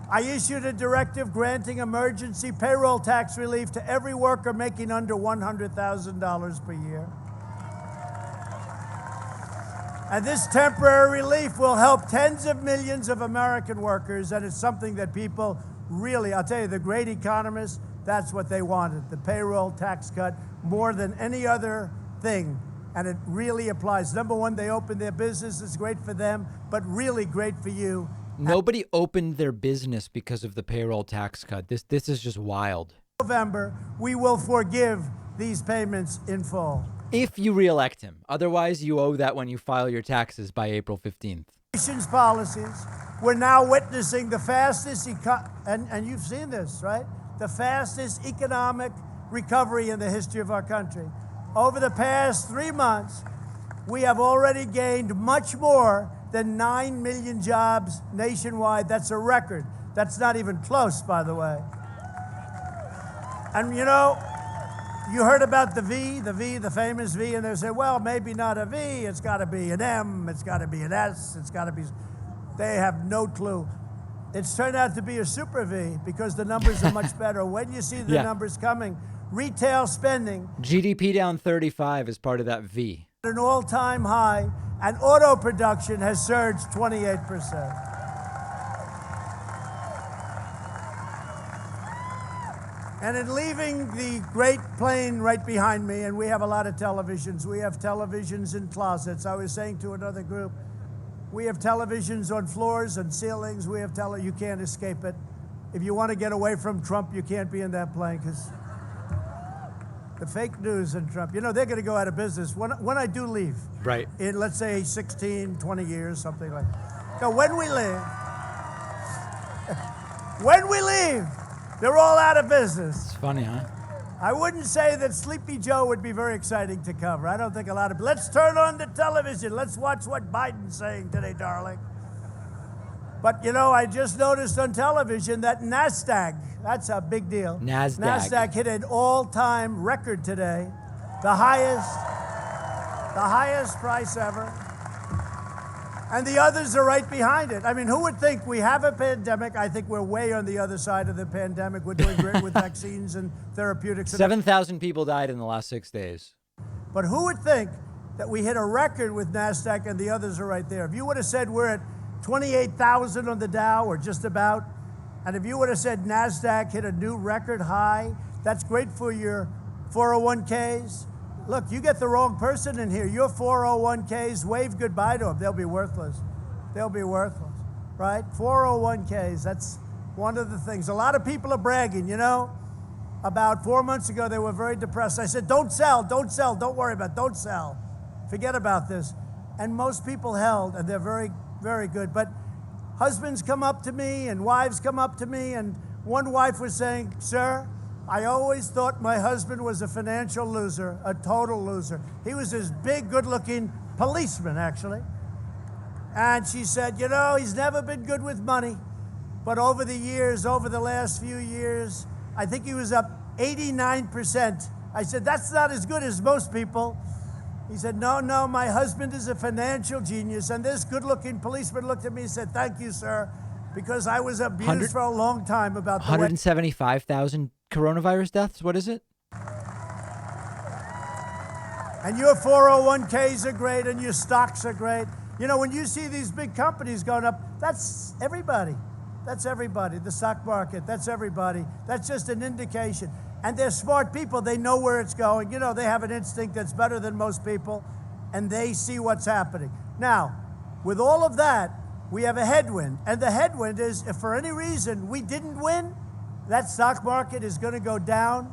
I issued a directive granting emergency payroll tax relief to every worker making under $100,000 per year. And this temporary relief will help tens of millions of American workers, and it's something that people really, I'll tell you, the great economists, that's what they wanted, the payroll tax cut, more than any other thing. And it really applies. Number one, they opened their business. It's great for them, but really great for you. Nobody opened their business because of the payroll tax cut. This is just wild. November, we will forgive these payments in full. If you reelect him. Otherwise, you owe that when you file your taxes by April 15th. Nation's policies, we're now witnessing the fastest, and you've seen this, right? The fastest economic recovery in the history of our country. Over the past 3 months, we have already gained much more than 9 million jobs nationwide. That's a record. That's not even close, by the way. And you know, you heard about the famous V, and they say, well, maybe not a V, it's got to be an M, it's got to be an S, it's got to be... They have no clue. It's turned out to be a super V because the numbers are much better. When you see the numbers coming, retail spending... GDP down 35 is part of that V. ...an all-time high, and auto production has surged 28%. And in leaving the great plane right behind me, and we have a lot of televisions. We have televisions in closets. I was saying to another group, we have televisions on floors and ceilings. We have you can't escape it. If you want to get away from Trump, you can't be in that plane because the fake news and Trump, you know, they're going to go out of business when I do leave. Right. In, let's say, 16, 20 years, something like that. So when we leave, they're all out of business. It's funny, huh? I wouldn't say that Sleepy Joe would be very exciting to cover. I don't think a lot of... Let's turn on the television. Let's watch what Biden's saying today, darling. But, you know, I just noticed on television that NASDAQ, that's a big deal. NASDAQ hit an all-time record today. The highest price ever. And the others are right behind it. I mean, who would think we have a pandemic? I think we're way on the other side of the pandemic. We're doing great with vaccines and therapeutics. 7,000 people died in the last 6 days. But who would think that we hit a record with NASDAQ and the others are right there? If you would have said we're at 28,000 on the Dow, or just about, and if you would have said NASDAQ hit a new record high, that's great for your 401ks. Look, you get the wrong person in here. Your 401ks, wave goodbye to them. They'll be worthless. They'll be worthless, right? 401ks, that's one of the things. A lot of people are bragging, you know. About 4 months ago, they were very depressed. I said, don't sell, don't worry about it, don't sell. Forget about this. And most people held, and they're very, very good. But husbands come up to me and wives come up to me, and one wife was saying, "Sir, I always thought my husband was a financial loser, a total loser. He was this big, good-looking policeman, actually." And she said, "You know, he's never been good with money. But over the years, over the last few years, I think he was up 89%. I said, "That's not as good as most people." He said, "No, my husband is a financial genius." And this good-looking policeman looked at me and said, "Thank you, sir, because I was abused for a long time about the way." 175,000 coronavirus deaths? What is it? And your 401ks are great and your stocks are great. You know, when you see these big companies going up, that's everybody. That's everybody. The stock market, that's everybody. That's just an indication. And they're smart people. They know where it's going. You know, they have an instinct that's better than most people, and they see what's happening. Now, with all of that, we have a headwind. And the headwind is, if for any reason we didn't win, that stock market is going to go down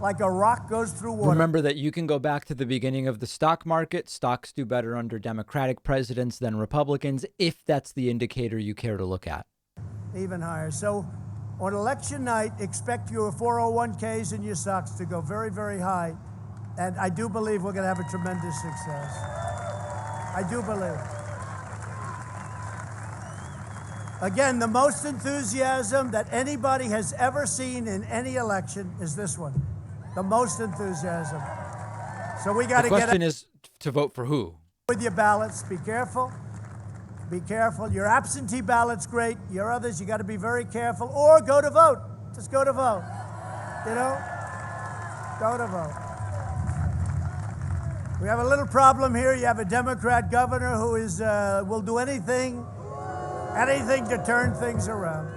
like a rock goes through water. Remember that you can go back to the beginning of the stock market. Stocks do better under Democratic presidents than Republicans, if that's the indicator you care to look at. Even higher. So on election night, expect your 401ks and your stocks to go very, very high. And I do believe we're going to have a tremendous success. I do believe. Again, the most enthusiasm that anybody has ever seen in any election is this one. The most enthusiasm. So we got to get... The question is to vote for who? With your ballots, be careful. Be careful. Your absentee ballot's great. Your others, you got to be very careful. Or go to vote. Just go to vote. You know? Go to vote. We have a little problem here. You have a Democrat governor who is will do anything to turn things around.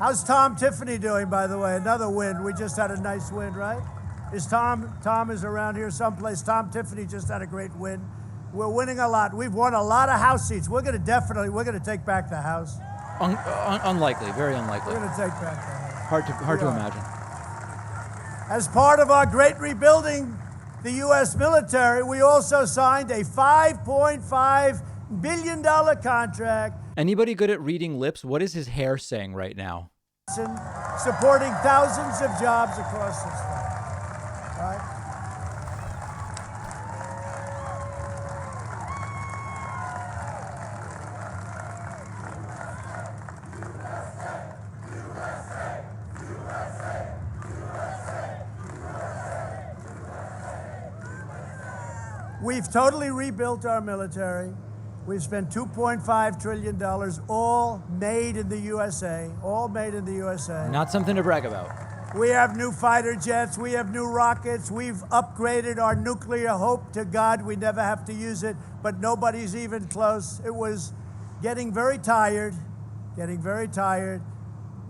How's Tom Tiffany doing, by the way? Another win. We just had a nice win, right? Is Tom is around here someplace. Tom Tiffany just had a great win. We're winning a lot. We've won a lot of House seats. We're going to take back the House. Unlikely, very unlikely. We're going to take back the House. Hard to imagine. As part of our great rebuilding the U.S. military, we also signed a $5.5 billion contract. Anybody good at reading lips? What is his hair saying right now? Supporting thousands of jobs across this country. Right? We've totally rebuilt our military. We've spent $2.5 trillion, all made in the USA, all made in the USA. Not something to brag about. We have new fighter jets. We have new rockets. We've upgraded our nuclear. Hope to God we never have to use it, but nobody's even close. It was getting very tired,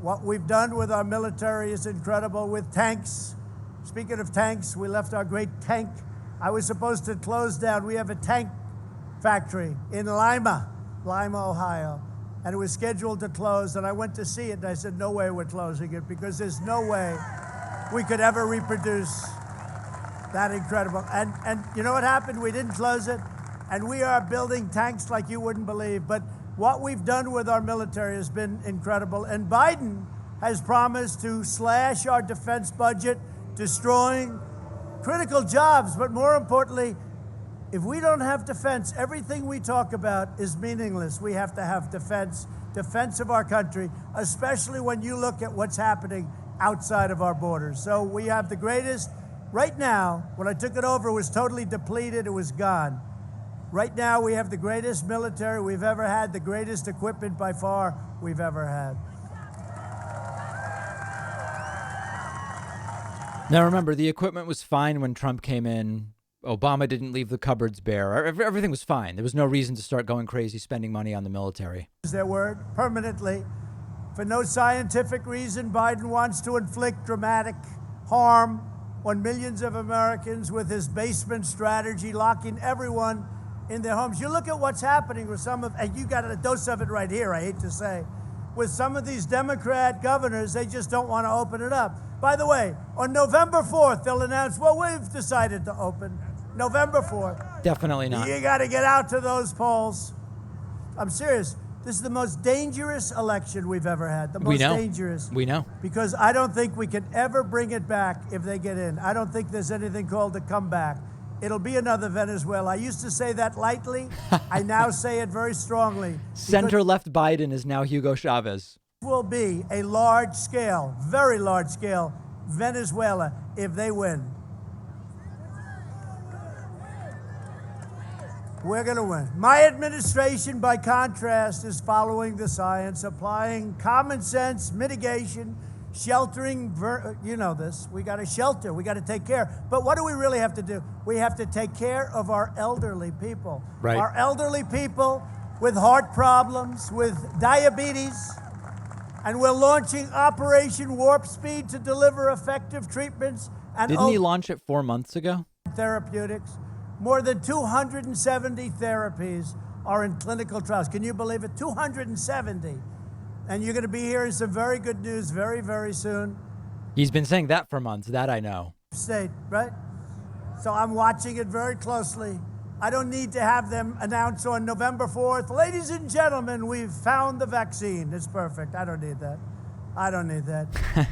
What we've done with our military is incredible. With tanks, speaking of tanks, we left our great tank. I was supposed to close down. We have a tank factory in Lima, Ohio, and it was scheduled to close, and I went to see it, and I said, no way we're closing it, because there's no way we could ever reproduce that incredible. And you know what happened? We didn't close it, and we are building tanks like you wouldn't believe. But what we've done with our military has been incredible, and Biden has promised to slash our defense budget, destroying critical jobs, but more importantly, if we don't have defense, everything we talk about is meaningless. We have to have defense of our country, especially when you look at what's happening outside of our borders. So we have the greatest, right now, when I took it over, it was totally depleted, it was gone. Right now, we have the greatest military we've ever had, the greatest equipment by far we've ever had. Now, remember, the equipment was fine when Trump came in. Obama didn't leave the cupboards bare. Everything was fine. There was no reason to start going crazy spending money on the military. Is their word permanently. For no scientific reason, Biden wants to inflict dramatic harm on millions of Americans with his basement strategy, locking everyone in their homes. You look at what's happening with some of, and you got a dose of it right here, I hate to say, with some of these Democrat governors, they just don't want to open it up. By the way, on November 4th, they'll announce, well, we've decided to open. November 4th. Definitely not. You got to get out to those polls. I'm serious. This is the most dangerous election we've ever had. The We most know. dangerous. We know. Because I don't think we can ever bring it back if they get in. I don't think there's anything called a comeback. It'll be another Venezuela. I used to say that lightly. I now say it very strongly. Center-left Biden is now Hugo Chavez. Will be a large scale, very large scale Venezuela if they win. We're going to win. My administration, by contrast, is following the science, applying common sense, mitigation, sheltering. You know this. We got to shelter. We got to take care. But what do we really have to do? We have to take care of our elderly people. Right. Our elderly people with heart problems, with diabetes. And we're launching Operation Warp Speed to deliver effective treatments and Didn't he launch it 4 months ago? therapeutics. More than 270 therapies are in clinical trials. Can you believe it? 270. And you're going to be hearing some very good news very, very soon. He's been saying that for months. That I know. State, right? So I'm watching it very closely. I don't need to have them announce on November 4th, ladies and gentlemen, we've found the vaccine. It's perfect. I don't need that. I don't need that.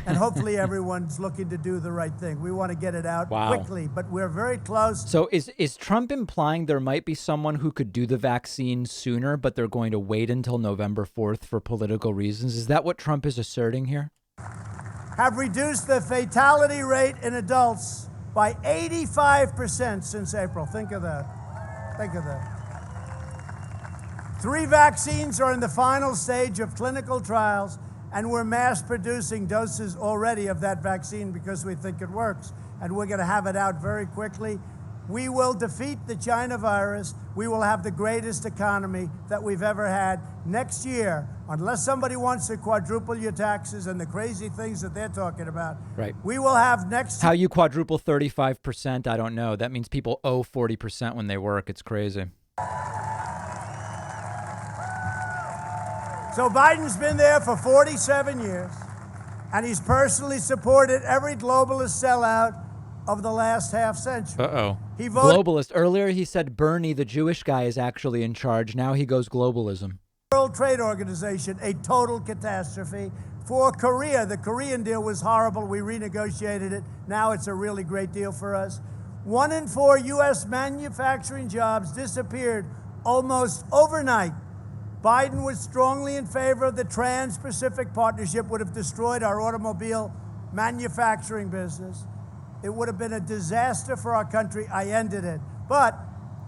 And hopefully everyone's looking to do the right thing. We want to get it out quickly, but we're very close. So is Trump implying there might be someone who could do the vaccine sooner, but they're going to wait until November 4th for political reasons? Is that what Trump is asserting here? Have reduced the fatality rate in adults by 85% since April. Think of that. Think of that. 3 vaccines are in the final stage of clinical trials, and we're mass producing doses already of that vaccine because we think it works. And we're going to have it out very quickly. We will defeat the China virus. We will have the greatest economy that we've ever had next year, unless somebody wants to quadruple your taxes and the crazy things that they're talking about. Right. We will have next How you quadruple 35%, I don't know. That means people owe 40% when they work. It's crazy. So Biden's been there for 47 years, and he's personally supported every globalist sellout of the last half century. Uh-oh. He voted Globalist. Earlier he said Bernie, the Jewish guy, is actually in charge. Now he goes globalism. World Trade Organization, a total catastrophe. For Korea, the Korean deal was horrible. We renegotiated it. Now it's a really great deal for us. 1 in 4 U.S. manufacturing jobs disappeared almost overnight. Biden was strongly in favor of the Trans-Pacific Partnership, would have destroyed our automobile manufacturing business. It would have been a disaster for our country. I ended it. But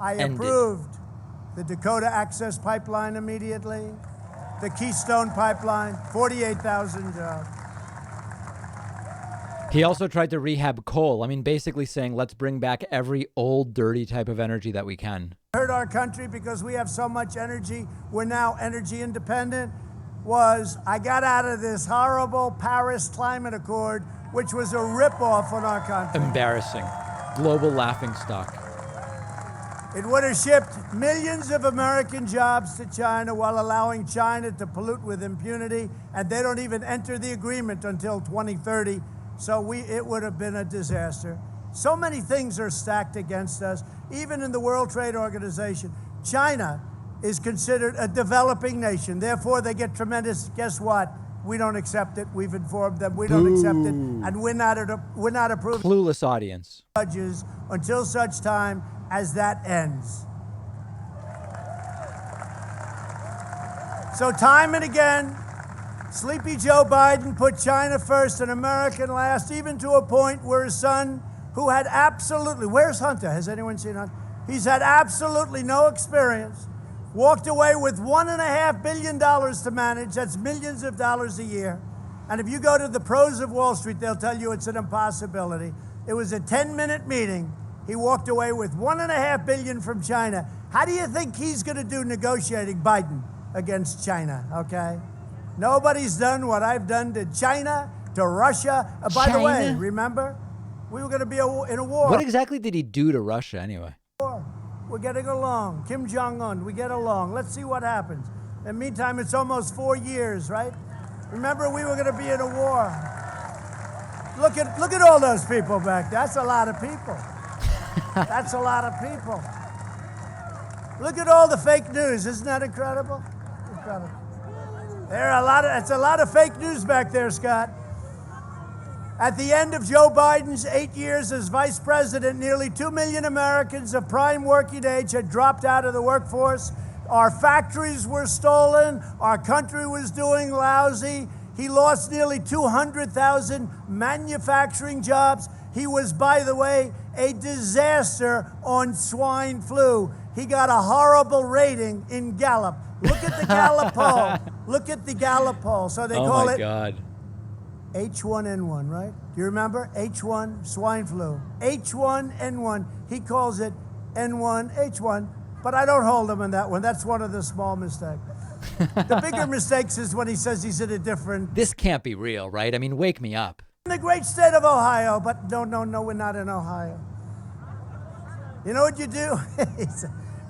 I approved the Dakota Access Pipeline immediately, the Keystone Pipeline, 48,000 jobs. He also tried to rehab coal. I mean, basically saying, let's bring back every old, dirty type of energy that we can. Hurt our country because we have so much energy. We're now energy independent. Was I got out of this horrible Paris Climate Accord, which was a ripoff on our country. Embarrassing. Global laughingstock. It would have shipped millions of American jobs to China while allowing China to pollute with impunity, and they don't even enter the agreement until 2030. So it would have been a disaster. So many things are stacked against us. Even in the World Trade Organization, China is considered a developing nation. Therefore, they get tremendous, guess what? We don't accept it. We've informed them we don't accept it. And we're not approved Clueless audience. judges until such time as that ends. So time and again, Sleepy Joe Biden put China first and America last, even to a point where his son, who had absolutely, where's Hunter? Has anyone seen Hunter? He's had absolutely no experience, walked away with $1.5 billion to manage. That's millions of dollars a year. And if you go to the pros of Wall Street, they'll tell you it's an impossibility. It was a 10-minute meeting. He walked away with $1.5 billion from China. How do you think he's going to do negotiating, Biden, against China, okay? Nobody's done what I've done to China, to Russia. By the way, remember? We were going to be in a war. What exactly did he do to Russia anyway? We're getting along. Kim Jong-un, we get along. Let's see what happens. In the meantime, it's almost 4 years, right? Remember, we were going to be in a war. Look at all those people back there. That's a lot of people. That's a lot of people. Look at all the fake news. Isn't that incredible? Incredible. on it. It's a lot of fake news back there, Scott. At the end of Joe Biden's 8 years as vice president, nearly 2 million Americans of prime working age had dropped out of the workforce. Our factories were stolen. Our country was doing lousy. He lost nearly 200,000 manufacturing jobs. He was, by the way, a disaster on swine flu. He got a horrible rating in Gallup. Look at the Gallup poll. Look at the Gallup poll. So they call it God. H1N1, right? Do you remember? H1 swine flu. H1N1. He calls it N1H1, but I don't hold him on that one. That's one of the small mistakes. The bigger mistakes is when he says he's in a different... This can't be real, right? I mean, wake me up. In the great state of Ohio, but no, we're not in Ohio. You know what you do?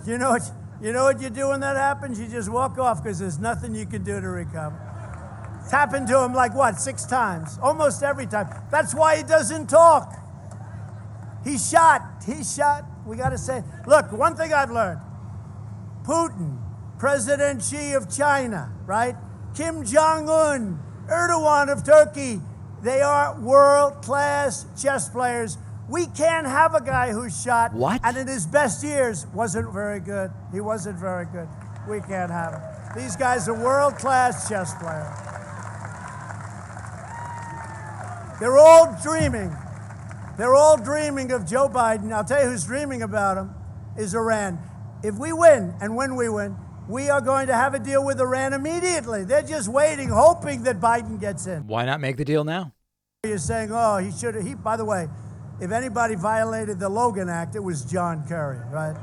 you know what you do when that happens? You just walk off because there's nothing you can do to recover. It's happened to him like what, 6 times? Almost every time. That's why he doesn't talk. He's shot. We got to say, look, one thing I've learned. Putin, President Xi of China, right? Kim Jong-un, Erdogan of Turkey. They are world-class chess players. We can't have a guy who's shot. What? And in his best years, wasn't very good. He wasn't very good. We can't have him. These guys are world-class chess players. They're all dreaming. They're all dreaming of Joe Biden. I'll tell you who's dreaming about him is Iran. If we win, and when we win, we are going to have a deal with Iran immediately. They're just waiting, hoping that Biden gets in. Why not make the deal now? You're saying, oh, he should have. By the way, if anybody violated the Logan Act, it was John Kerry, right?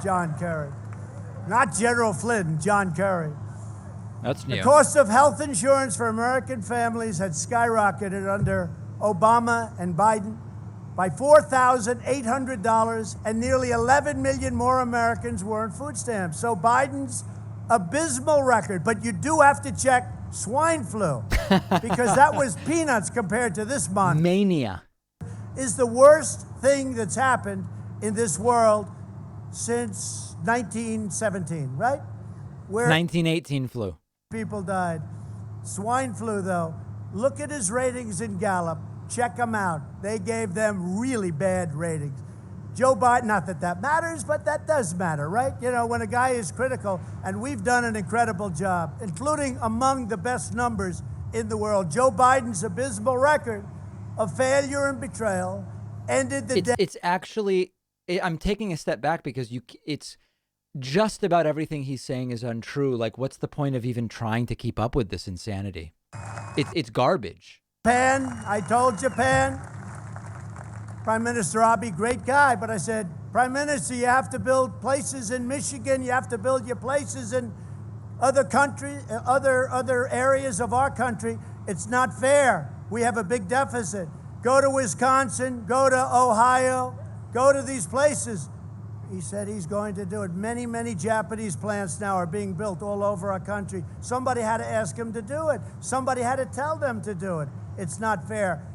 John Kerry. Not General Flynn, John Kerry. That's new. The cost of health insurance for American families had skyrocketed under Obama and Biden by $4,800, and nearly 11 million more Americans were on food stamps. So Biden's abysmal record, but you do have to check swine flu, because that was peanuts compared to this month. Mania. Is the worst thing that's happened in this world since 1917, right? Where 1918 flu. people died. Swine flu, though, look at his ratings in Gallup. Check them out. They gave them really bad ratings. Joe Biden, not that that matters, but that does matter, right? You know, when a guy is critical, and we've done an incredible job, including among the best numbers in the world. Joe Biden's abysmal record of failure and betrayal ended the day. It's actually, I'm taking a step back because it's just about everything he's saying is untrue. Like, what's the point of even trying to keep up with this insanity? It's garbage. Japan, I told Japan, Prime Minister Abe, great guy, but I said, Prime Minister, you have to build places in Michigan, you have to build your places in other countries, other areas of our country. It's not fair. We have a big deficit. Go to Wisconsin, go to Ohio, go to these places. He said he's going to do it. Many, many Japanese plants now are being built all over our country. Somebody had to ask him to do it. Somebody had to tell them to do it. It's not fair.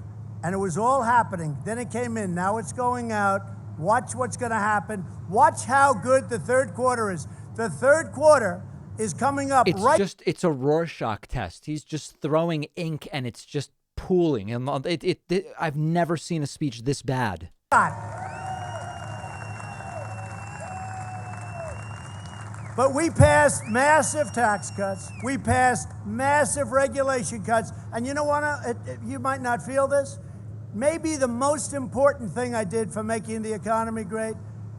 And it was all happening. Then it came in. Now it's going out. Watch what's going to happen. Watch how good the third quarter is. The third quarter is coming up It's a Rorschach test. He's just throwing ink and it's just pooling. And I've never seen a speech this bad. But we passed massive tax cuts. We passed massive regulation cuts. And you know what? You might not feel this. Maybe the most important thing I did for making the economy great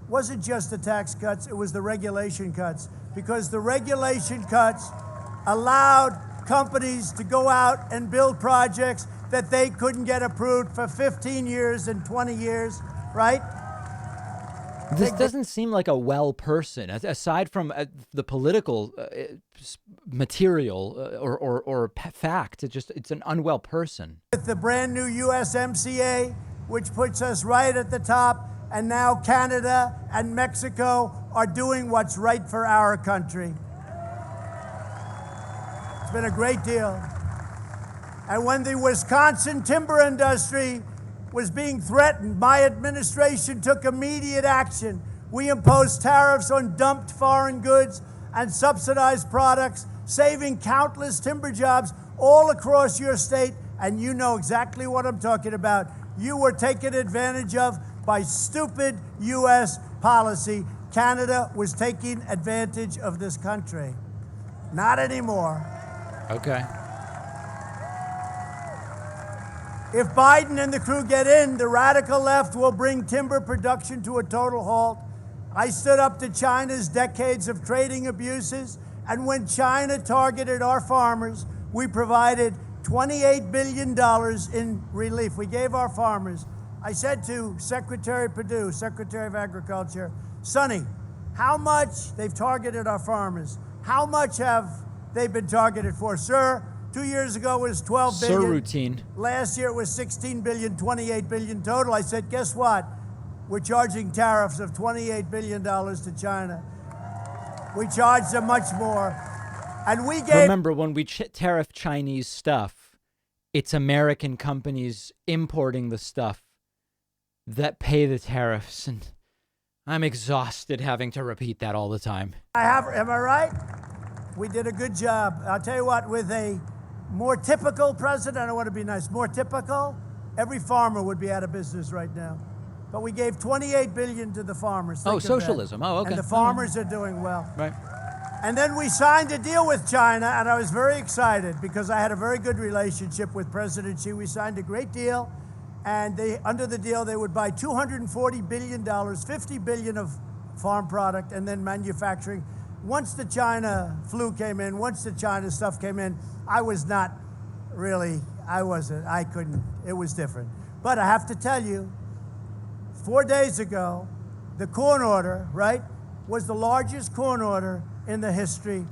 wasn't just the tax cuts, it was the regulation cuts. Because the regulation cuts allowed companies to go out and build projects that they couldn't get approved for 15 years and 20 years, right? This doesn't seem like a well person, aside from the political material or fact. It's an unwell person. With the brand new USMCA, which puts us right at the top, and now Canada and Mexico are doing what's right for our country. It's been a great deal. And when the Wisconsin timber industry was being threatened, my administration took immediate action. We imposed tariffs on dumped foreign goods and subsidized products saving countless timber jobs all across your state, and you know exactly what I'm talking about. You were taken advantage of by stupid U.S. policy. Canada was taking advantage of this country. Not anymore. Okay. If Biden and the crew get in, the radical left will bring timber production to a total halt. I stood up to China's decades of trading abuses, and when China targeted our farmers, we provided $28 billion in relief. We gave our farmers. I said to Secretary Perdue, Secretary of Agriculture, Sonny, how much they've targeted our farmers? How much have they been targeted for? Sir, 2 years ago it was $12 billion. Sir routine. Last year it was $16 billion, $28 billion total. I said, guess what? We're charging tariffs of $28 billion to China. We charge them much more. And we gave... Remember, when we tariff Chinese stuff, it's American companies importing the stuff that pay the tariffs. And I'm exhausted having to repeat that all the time. Am I right? We did a good job. I'll tell you what, with a more typical president, I don't want to be nice, more typical, every farmer would be out of business right now. But we gave $28 billion to the farmers. Think Oh, of that. socialism. Oh, okay. And the farmers are doing well. Right. And then we signed a deal with China, and I was very excited because I had a very good relationship with President Xi. We signed a great deal, and under the deal, they would buy $240 billion, $50 billion of farm product, and then manufacturing. Once the China flu came in, once the China stuff came in, I was not really, I couldn't, it was different. But I have to tell you, 4 days ago, the corn order, right, was the largest corn order in the history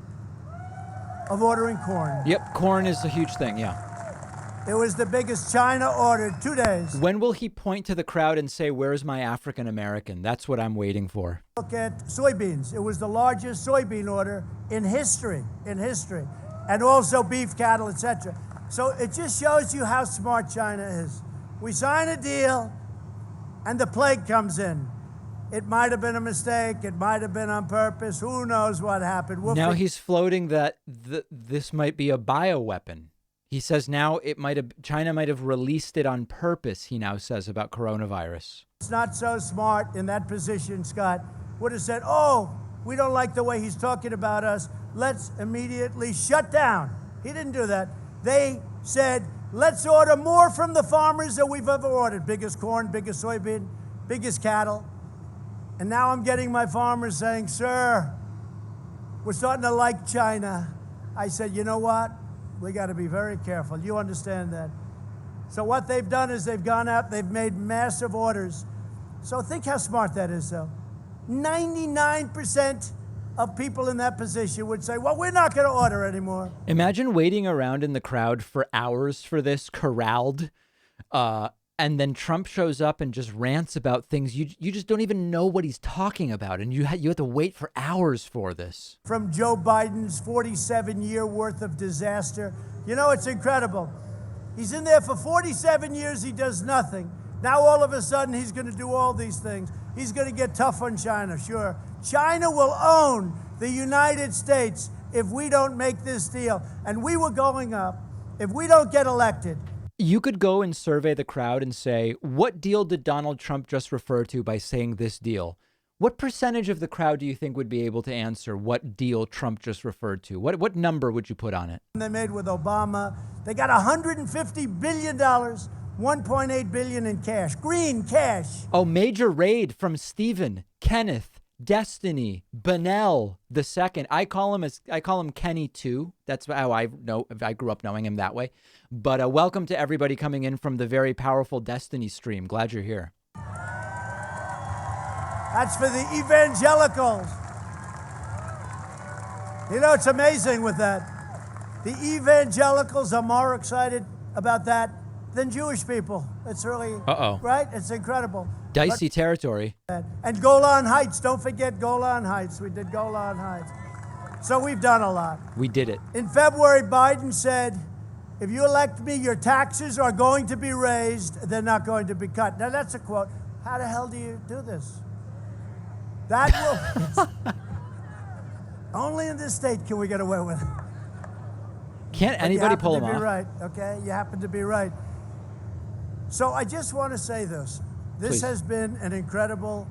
of ordering corn. Yep, corn is a huge thing, yeah. It was the biggest China ordered 2 days. When will he point to the crowd and say, where's my African American? That's what I'm waiting for. Look at soybeans. It was the largest soybean order in history, and also beef cattle, etc. So it just shows you how smart China is. We sign a deal, and the plague comes in. It might have been a mistake. It might have been on purpose. Who knows what happened? Now he's floating that this might be a bioweapon. He says now China might have released it on purpose, he now says about coronavirus. It's not so smart in that position, Scott. Would have said, oh, we don't like the way he's talking about us. Let's immediately shut down. He didn't do that. They said, let's order more from the farmers than we've ever ordered. Biggest corn, biggest soybean, biggest cattle. And now I'm getting my farmers saying, sir, we're starting to like China. I said, you know what? We got to be very careful. You understand that. So what they've done is they've gone out, they've made massive orders. So think how smart that is, though. 99% of people in that position would say, well, we're not going to order anymore. Imagine waiting around in the crowd for hours for this, corralled, and then Trump shows up and just rants about things you just don't even know what he's talking about, and you have to wait for hours for this. From Joe Biden's 47-year worth of disaster. You know, it's incredible. He's in there for 47 years, he does nothing. Now all of a sudden he's going to do all these things. He's going to get tough on China, sure. China will own the United States if we don't make this deal. And we were going up. If we don't get elected, you could go and survey the crowd and say, what deal did Donald Trump just refer to by saying this deal? What percentage of the crowd do you think would be able to answer what deal Trump just referred to? What number would you put on it? They made with Obama. They got $150 billion, $1.8 billion in cash, green cash. Oh, major raid from Stephen, Kenneth, Destiny, Benell the second. I call him Kenny too. That's how I grew up knowing him that way. But welcome to everybody coming in from the very powerful Destiny stream. Glad you're here. That's for the evangelicals. You know, it's amazing with that. The evangelicals are more excited about that than Jewish people. It's really, right? It's incredible. Dicey territory. And Golan Heights. Don't forget Golan Heights. We did Golan Heights. So we've done a lot. We did it. In February, Biden said, if you elect me, your taxes are going to be raised. They're not going to be cut. Now, that's a quote. How the hell do you do this? That will... Only in this state can we get away with it. Can't But anybody pull him You happen to be off? right, okay? You happen to be right. So I just want to say this. This Please. has been an incredible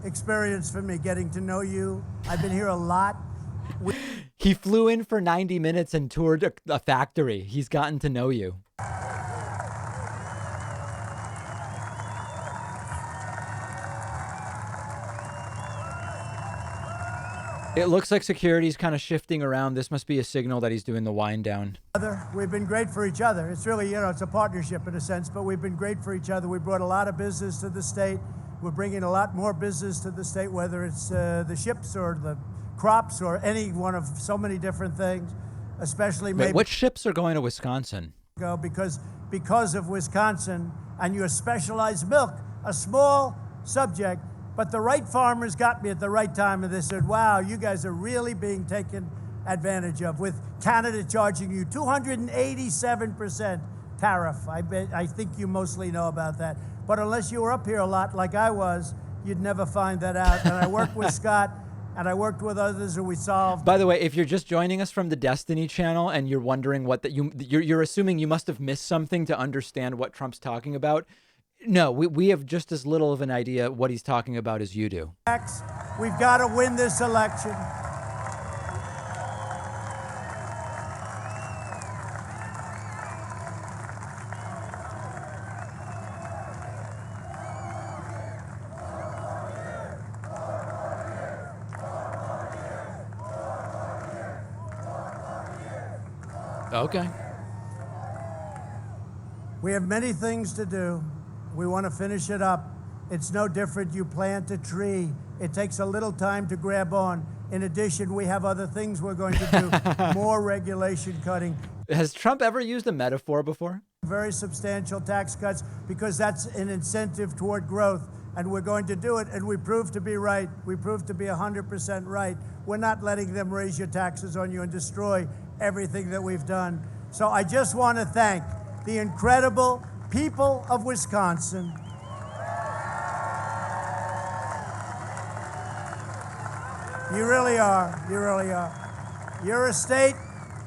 experience for me, getting to know you. I've been here a lot. He flew in for 90 minutes and toured a factory. He's gotten to know you. It looks like security's kind of shifting around. This must be a signal that he's doing the wind down. We've been great for each other. It's really, it's a partnership in a sense, but we've been great for each other. We brought a lot of business to the state. We're bringing a lot more business to the state, whether it's the ships or the crops or any one of so many different things, especially Wait, maybe what ships are going to Wisconsin? because of Wisconsin and your specialized milk, a small subject, but the right farmers got me at the right time, and they said, wow, you guys are really being taken advantage of, with Canada charging you 287% tariff. I think you mostly know about that. But unless you were up here a lot like I was, you'd never find that out. And I worked with Scott, and I worked with others, and we solved. By the way, if you're just joining us from the Destiny channel and you're wondering what you're assuming you must have missed something to understand what Trump's talking about. No, we have just as little of an idea what he's talking about as you do. We've got to win this election. Okay. We have many things to do. We want to finish it up. It's no different. You plant a tree. It takes a little time to grab on. In addition, we have other things we're going to do. More regulation cutting. Has Trump ever used a metaphor before? Very substantial tax cuts, because that's an incentive toward growth. And we're going to do it. And we proved to be right. We proved to be 100% right. We're not letting them raise your taxes on you and destroy everything that we've done. So I just want to thank the incredible people of Wisconsin. You really are. You really are. You're a state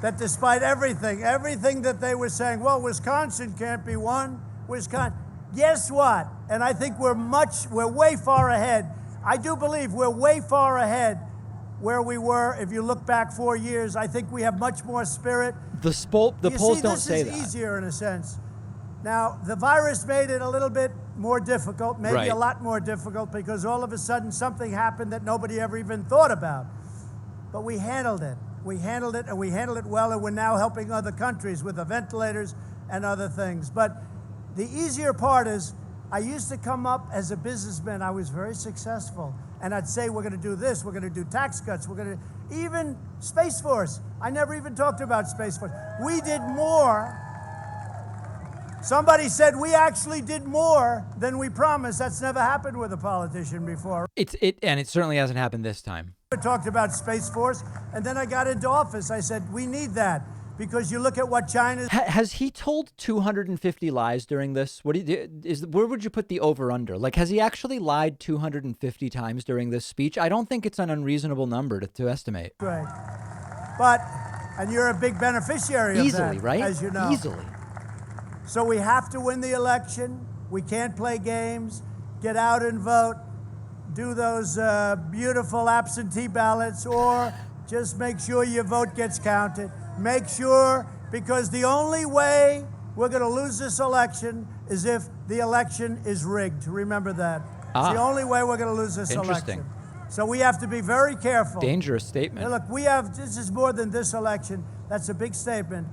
that, despite everything that they were saying, well, Wisconsin can't be won. Wisconsin. Guess what? And I think we're way far ahead. I do believe we're way far ahead where we were. If you look back 4 years, I think we have much more spirit. The polls don't say that. This is easier in a sense. Now, the virus made it a little bit more difficult, maybe Right. a lot more difficult, because all of a sudden something happened that nobody ever even thought about. But we handled it. We handled it, and we handled it well, and we're now helping other countries with the ventilators and other things. But the easier part is, I used to come up as a businessman. I was very successful. And I'd say, we're going to do this, we're going to do tax cuts, we're going to, even Space Force. I never even talked about Space Force. We did more. Somebody said we actually did more than we promised. That's never happened with a politician before. And it certainly hasn't happened this time. I talked about Space Force, and then I got into office. I said, we need that, because you look at what China... Has he told 250 lies during this? Where would you put the over-under? Like, has he actually lied 250 times during this speech? I don't think it's an unreasonable number to estimate. Right. And you're a big beneficiary of Easily, that, right? as you know. Easily. So we have to win the election. We can't play games. Get out and vote. Do those beautiful absentee ballots, or just make sure your vote gets counted. Make sure, because the only way we're going to lose this election is if the election is rigged. Remember that. It's the only way we're going to lose this Interesting. election. So we have to be very careful. Dangerous statement. Now look, this is more than this election. That's a big statement.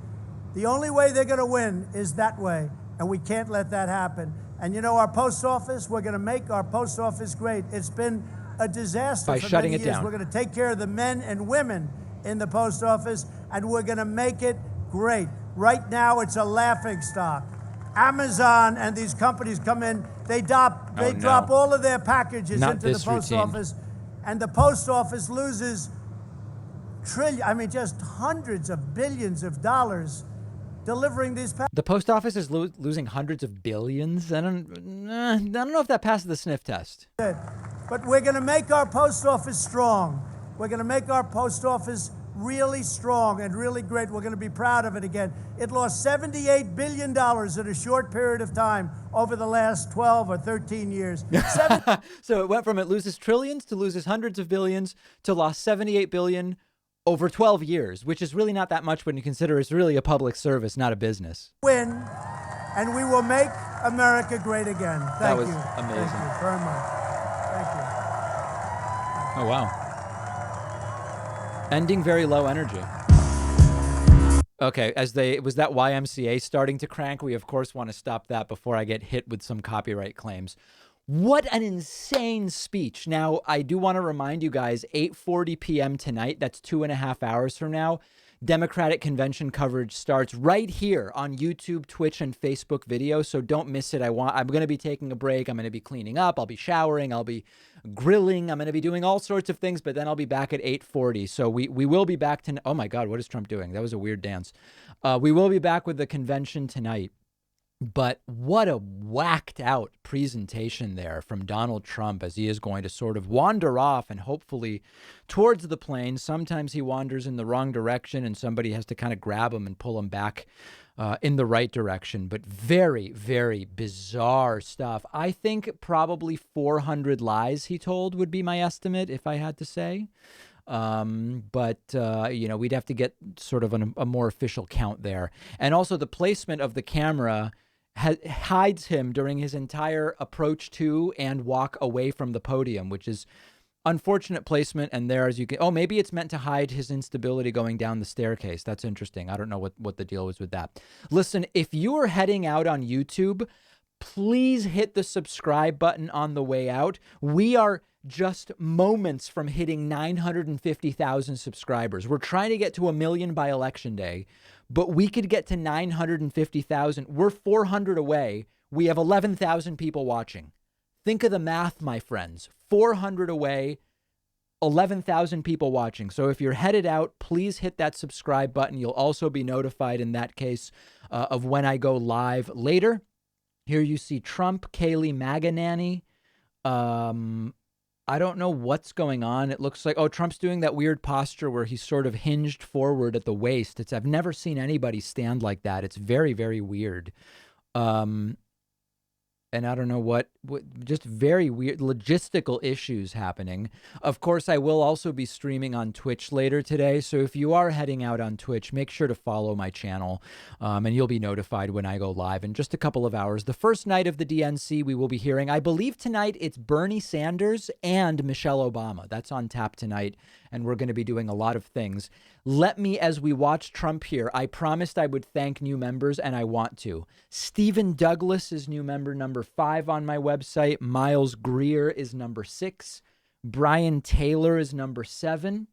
The only way they're going to win is that way, and we can't let that happen. And you know, our post office, we're going to make our post office great. It's been a disaster By for shutting many it years. down. We're going to take care of the men and women in the post office, and we're going to make it great. Right now, it's a laughing stock. Amazon and these companies come in, they drop all of their packages Not into the this post routine. office, and the post office loses just hundreds of billions of dollars delivering these packages. The post office is losing hundreds of billions. I don't know if that passes the sniff test. But we're going to make our post office strong. We're going to make our post office really strong and really great. We're going to be proud of it again. It lost $78 billion in a short period of time over the last 12 or 13 years. So it went from it loses trillions to loses hundreds of billions to lost 78 billion over 12 years, which is really not that much when you consider it's really a public service, not a business. Win, and we will make America great again. That Thank was you. amazing. Thank you very much. Thank you. Oh, wow. Ending very low energy. Okay, was that YMCA starting to crank? We, of course, want to stop that before I get hit with some copyright claims. What an insane speech. Now, I do want to remind you guys, 8:40 p.m. tonight, that's 2.5 hours from now, Democratic convention coverage starts right here on YouTube, Twitch, and Facebook video, so don't miss it. I'm going to be taking a break. I'm going to be cleaning up. I'll be showering. I'll be grilling. I'm going to be doing all sorts of things, but then I'll be back at 8:40. So we will be back to... Oh, my God, what is Trump doing? That was a weird dance. We will be back with the convention tonight. But what a whacked out presentation there from Donald Trump as he is going to sort of wander off and hopefully towards the plane. Sometimes he wanders in the wrong direction and somebody has to kind of grab him and pull him back in the right direction. But very, very bizarre stuff. I think probably 400 lies he told would be my estimate if I had to say. But we'd have to get sort of a more official count there. And also the placement of the camera hides him during his entire approach to and walk away from the podium, which is unfortunate placement. And there, as you can, maybe it's meant to hide his instability going down the staircase. That's interesting. I don't know what the deal was with that. Listen, if you are heading out on YouTube, please hit the subscribe button on the way out. We are just moments from hitting 950,000 subscribers. We're trying to get to 1 million by election day, but we could get to 950,000. We're 400 away. We have 11,000 people watching. Think of the math, my friends. 400 away, 11,000 people watching. So if you're headed out, please hit that subscribe button. You'll also be notified in that case of when I go live later. Here you see Trump, Kayleigh McEnany. I don't know what's going on. It looks like, Trump's doing that weird posture where he's sort of hinged forward at the waist. I've never seen anybody stand like that. It's very, very weird. And I don't know what just very weird logistical issues happening. Of course, I will also be streaming on Twitch later today. So if you are heading out on Twitch, make sure to follow my channel and you'll be notified when I go live in just a couple of hours. The first night of the DNC, we will be hearing, I believe tonight it's Bernie Sanders and Michelle Obama. That's on tap tonight. And we're going to be doing a lot of things. Let me, as we watch Trump here, I promised I would thank new members, and I want to. Stephen Douglas is new member number 5 on my website. Miles Greer is number 6. Brian Taylor is number 7.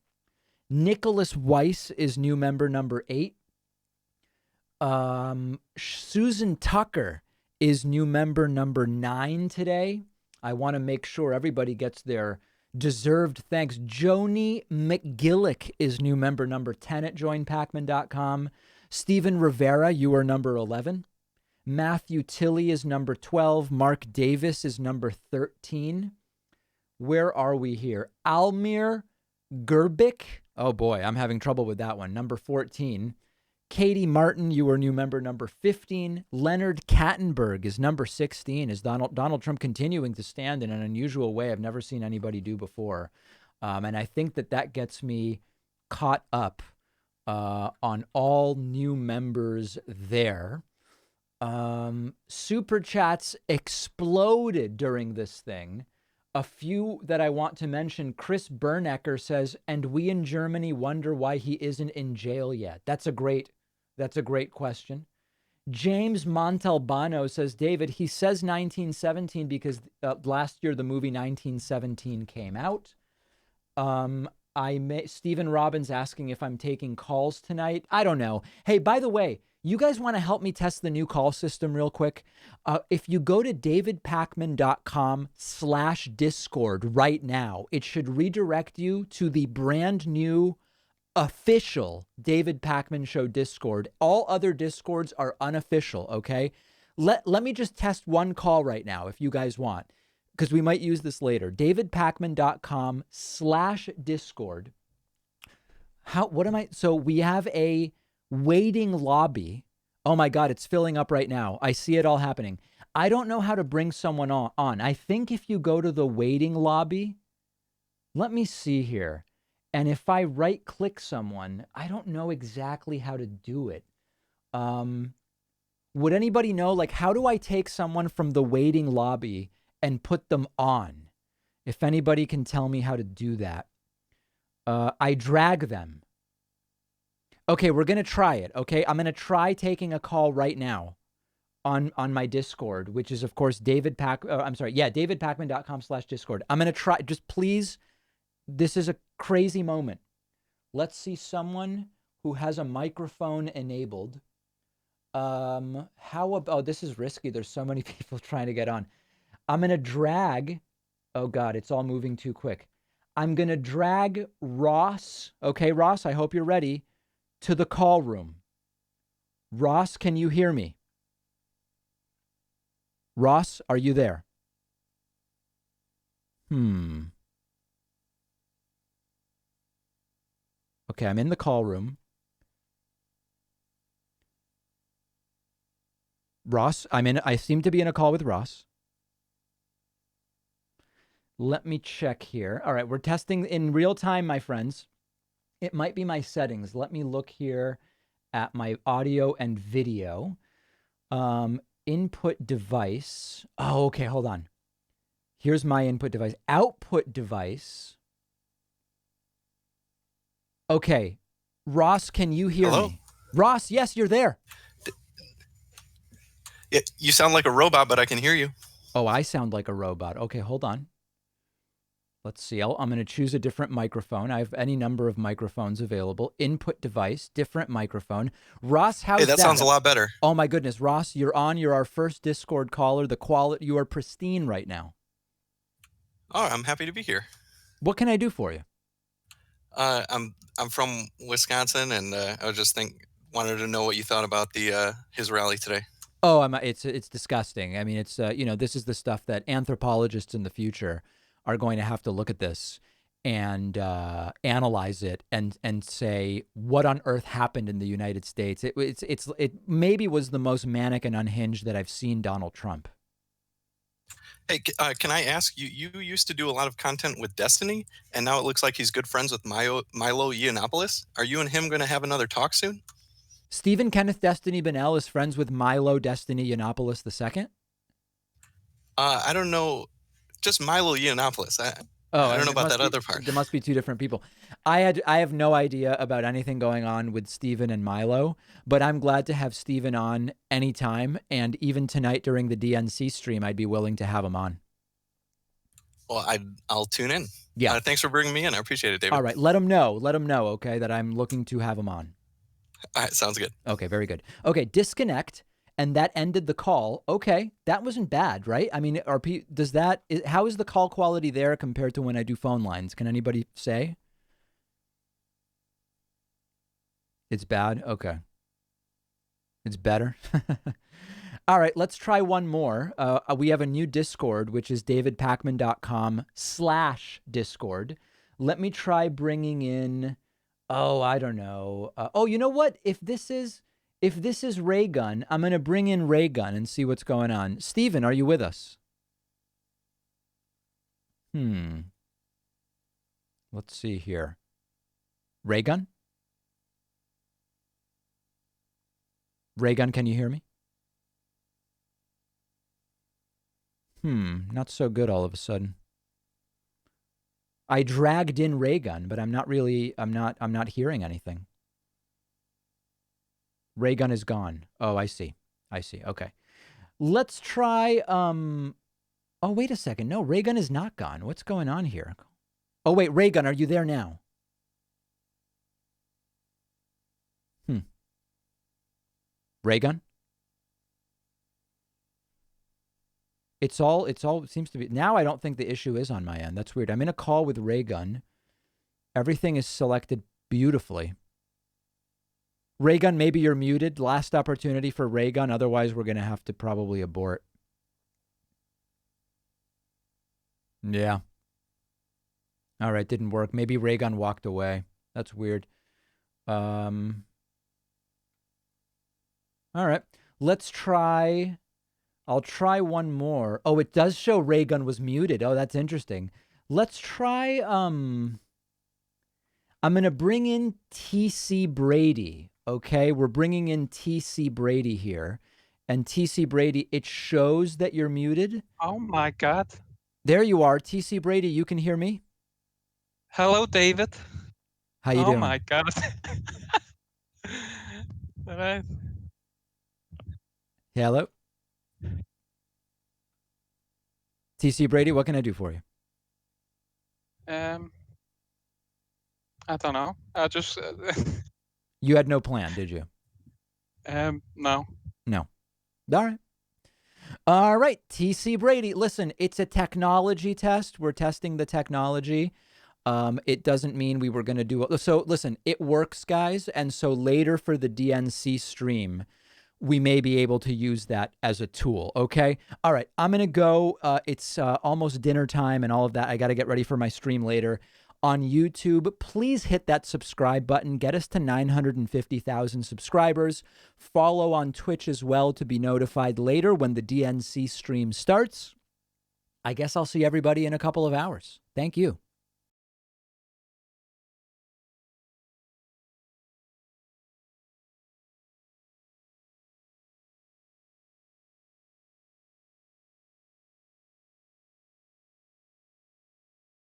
Nicholas Weiss is new member number 8. Susan Tucker is new member number 9 today. I want to make sure everybody gets their deserved thanks. Joni McGillick is new member number 10 at joinpacman.com. Stephen Rivera, you are number 11. Matthew Tilley is number 12. Mark Davis is number 13. Where are we here? Almir Gerbic. Oh boy, I'm having trouble with that one. Number 14. Katie Martin, you are new member number 15. Leonard Kattenberg is number 16. Is Donald Trump continuing to stand in an unusual way I've never seen anybody do before. And I think that gets me caught up on all new members there. Super chats exploded during this thing. A few that I want to mention. Chris Bernecker says, and we in Germany wonder why he isn't in jail yet. That's a great question. James Montalbano says, David, he says 1917 because last year the movie 1917 came out. Stephen Robbins asking if I'm taking calls tonight. I don't know. Hey, by the way, you guys want to help me test the new call system real quick? If you go to davidpakman.com/Discord right now, it should redirect you to the brand new official David Pakman Show Discord. All other Discords are unofficial, okay? Let me just test one call right now if you guys want, because we might use this later. davidpakman.com/Discord. what am I? So we have a waiting lobby. Oh my God, it's filling up right now. I see it all happening. I don't know how to bring someone on. I think if you go to the waiting lobby, let me see here. And if I right click someone, I don't know exactly how to do it. Would anybody know, like, how do I take someone from the waiting lobby and put them on? If anybody can tell me how to do that. I drag them. Okay, we're going to try it. Okay, I'm going to try taking a call right now on my Discord, which is, of course, davidpacman.com/Discord. I'm going to try. Just please, this is a crazy moment. Let's see someone who has a microphone enabled. How about, oh, this is risky. There's so many people trying to get on. I'm going to drag. Oh, God, it's all moving too quick. I'm going to drag Ross. Okay, Ross, I hope you're ready. To the call room. Ross, can you hear me? Ross, are you there? Okay, I'm in the call room. Ross, I seem to be in a call with Ross. Let me check here. All right, we're testing in real time, my friends. It might be my settings. Let me look here at my audio and video. Input device. Oh, okay, hold on. Here's my input device. Output device. Okay. Ross, can you hear me? Ross, yes, you're there. Yeah, you sound like a robot, but I can hear you. Oh, I sound like a robot. Okay, hold on. Let's see. I'm going to choose a different microphone. I have any number of microphones available. Input device, different microphone. Ross, how's that? Hey, that sounds a lot better. Oh my goodness, Ross, you're on. You're our first Discord caller. The quality, you are pristine right now. Oh, I'm happy to be here. What can I do for you? I'm from Wisconsin, and I was just wanted to know what you thought about his rally today. Oh, it's disgusting. I mean, it's this is the stuff that anthropologists in the future are going to have to look at this and analyze it and say what on earth happened in the United States. It maybe was the most manic and unhinged that I've seen Donald Trump. Hey, can I ask you? You used to do a lot of content with Destiny, and now it looks like he's good friends with Milo Yiannopoulos. Are you and him going to have another talk soon? Stephen Kenneth Destiny Bennell is friends with Milo Destiny Yiannopoulos II? I don't know. Just Milo Yiannopoulos. I don't know about that other part. There must be two different people. I have no idea about anything going on with Stephen and Milo, but I'm glad to have Stephen on anytime. And even tonight during the DNC stream, I'd be willing to have him on. Well, I'll tune in. Yeah. Thanks for bringing me in. I appreciate it, David. All right. Let him know. Okay, that I'm looking to have him on. All right. Sounds good. Okay. Very good. Okay. Disconnect. And that ended the call. Okay, that wasn't bad, right? I mean, how is the call quality there compared to when I do phone lines? Can anybody say? It's bad? Okay. It's better? All right, let's try one more. We have a new Discord, which is davidpacman.com/Discord. Let me try bringing in, I don't know. You know what? If this is Raygun, I'm going to bring in Raygun and see what's going on. Steven, are you with us? Let's see here. Raygun? Raygun, can you hear me? Not so good all of a sudden. I dragged in Raygun, but I'm not hearing anything. Raygun is gone. Oh, I see. Okay. Let's try, oh, wait a second. No, Raygun is not gone. What's going on here? Oh, wait, Raygun, are you there now? Raygun? It seems to be, now I don't think the issue is on my end. That's weird. I'm in a call with Raygun. Everything is selected beautifully. Raygun, maybe you're muted. Last opportunity for Raygun. Otherwise, we're going to have to probably abort. Yeah. All right, didn't work. Maybe Raygun walked away. That's weird. All right. Let's try. I'll try one more. Oh, it does show Raygun was muted. Oh, that's interesting. Let's try. I'm going to bring in TC Brady. Okay. We're bringing in TC Brady here. And TC Brady, it shows that you're muted. Oh my God. There you are. TC Brady, you can hear me? Hello, David. How you Oh doing? my God. All right. Hello? TC Brady, what can I do for you? I don't know. I just You had no plan, did you? no. No. All right. All right, TC Brady. Listen, it's a technology test. We're testing the technology. It doesn't mean we were going to do it. So listen, it works, guys. And so later for the DNC stream, we may be able to use that as a tool. Okay. All right. I'm going to go. It's almost dinner time and all of that. I got to get ready for my stream later on YouTube. Please hit that subscribe button. Get us to 950,000 subscribers. Follow on Twitch as well to be notified later when the DNC stream starts. I guess I'll see everybody in a couple of hours. Thank you.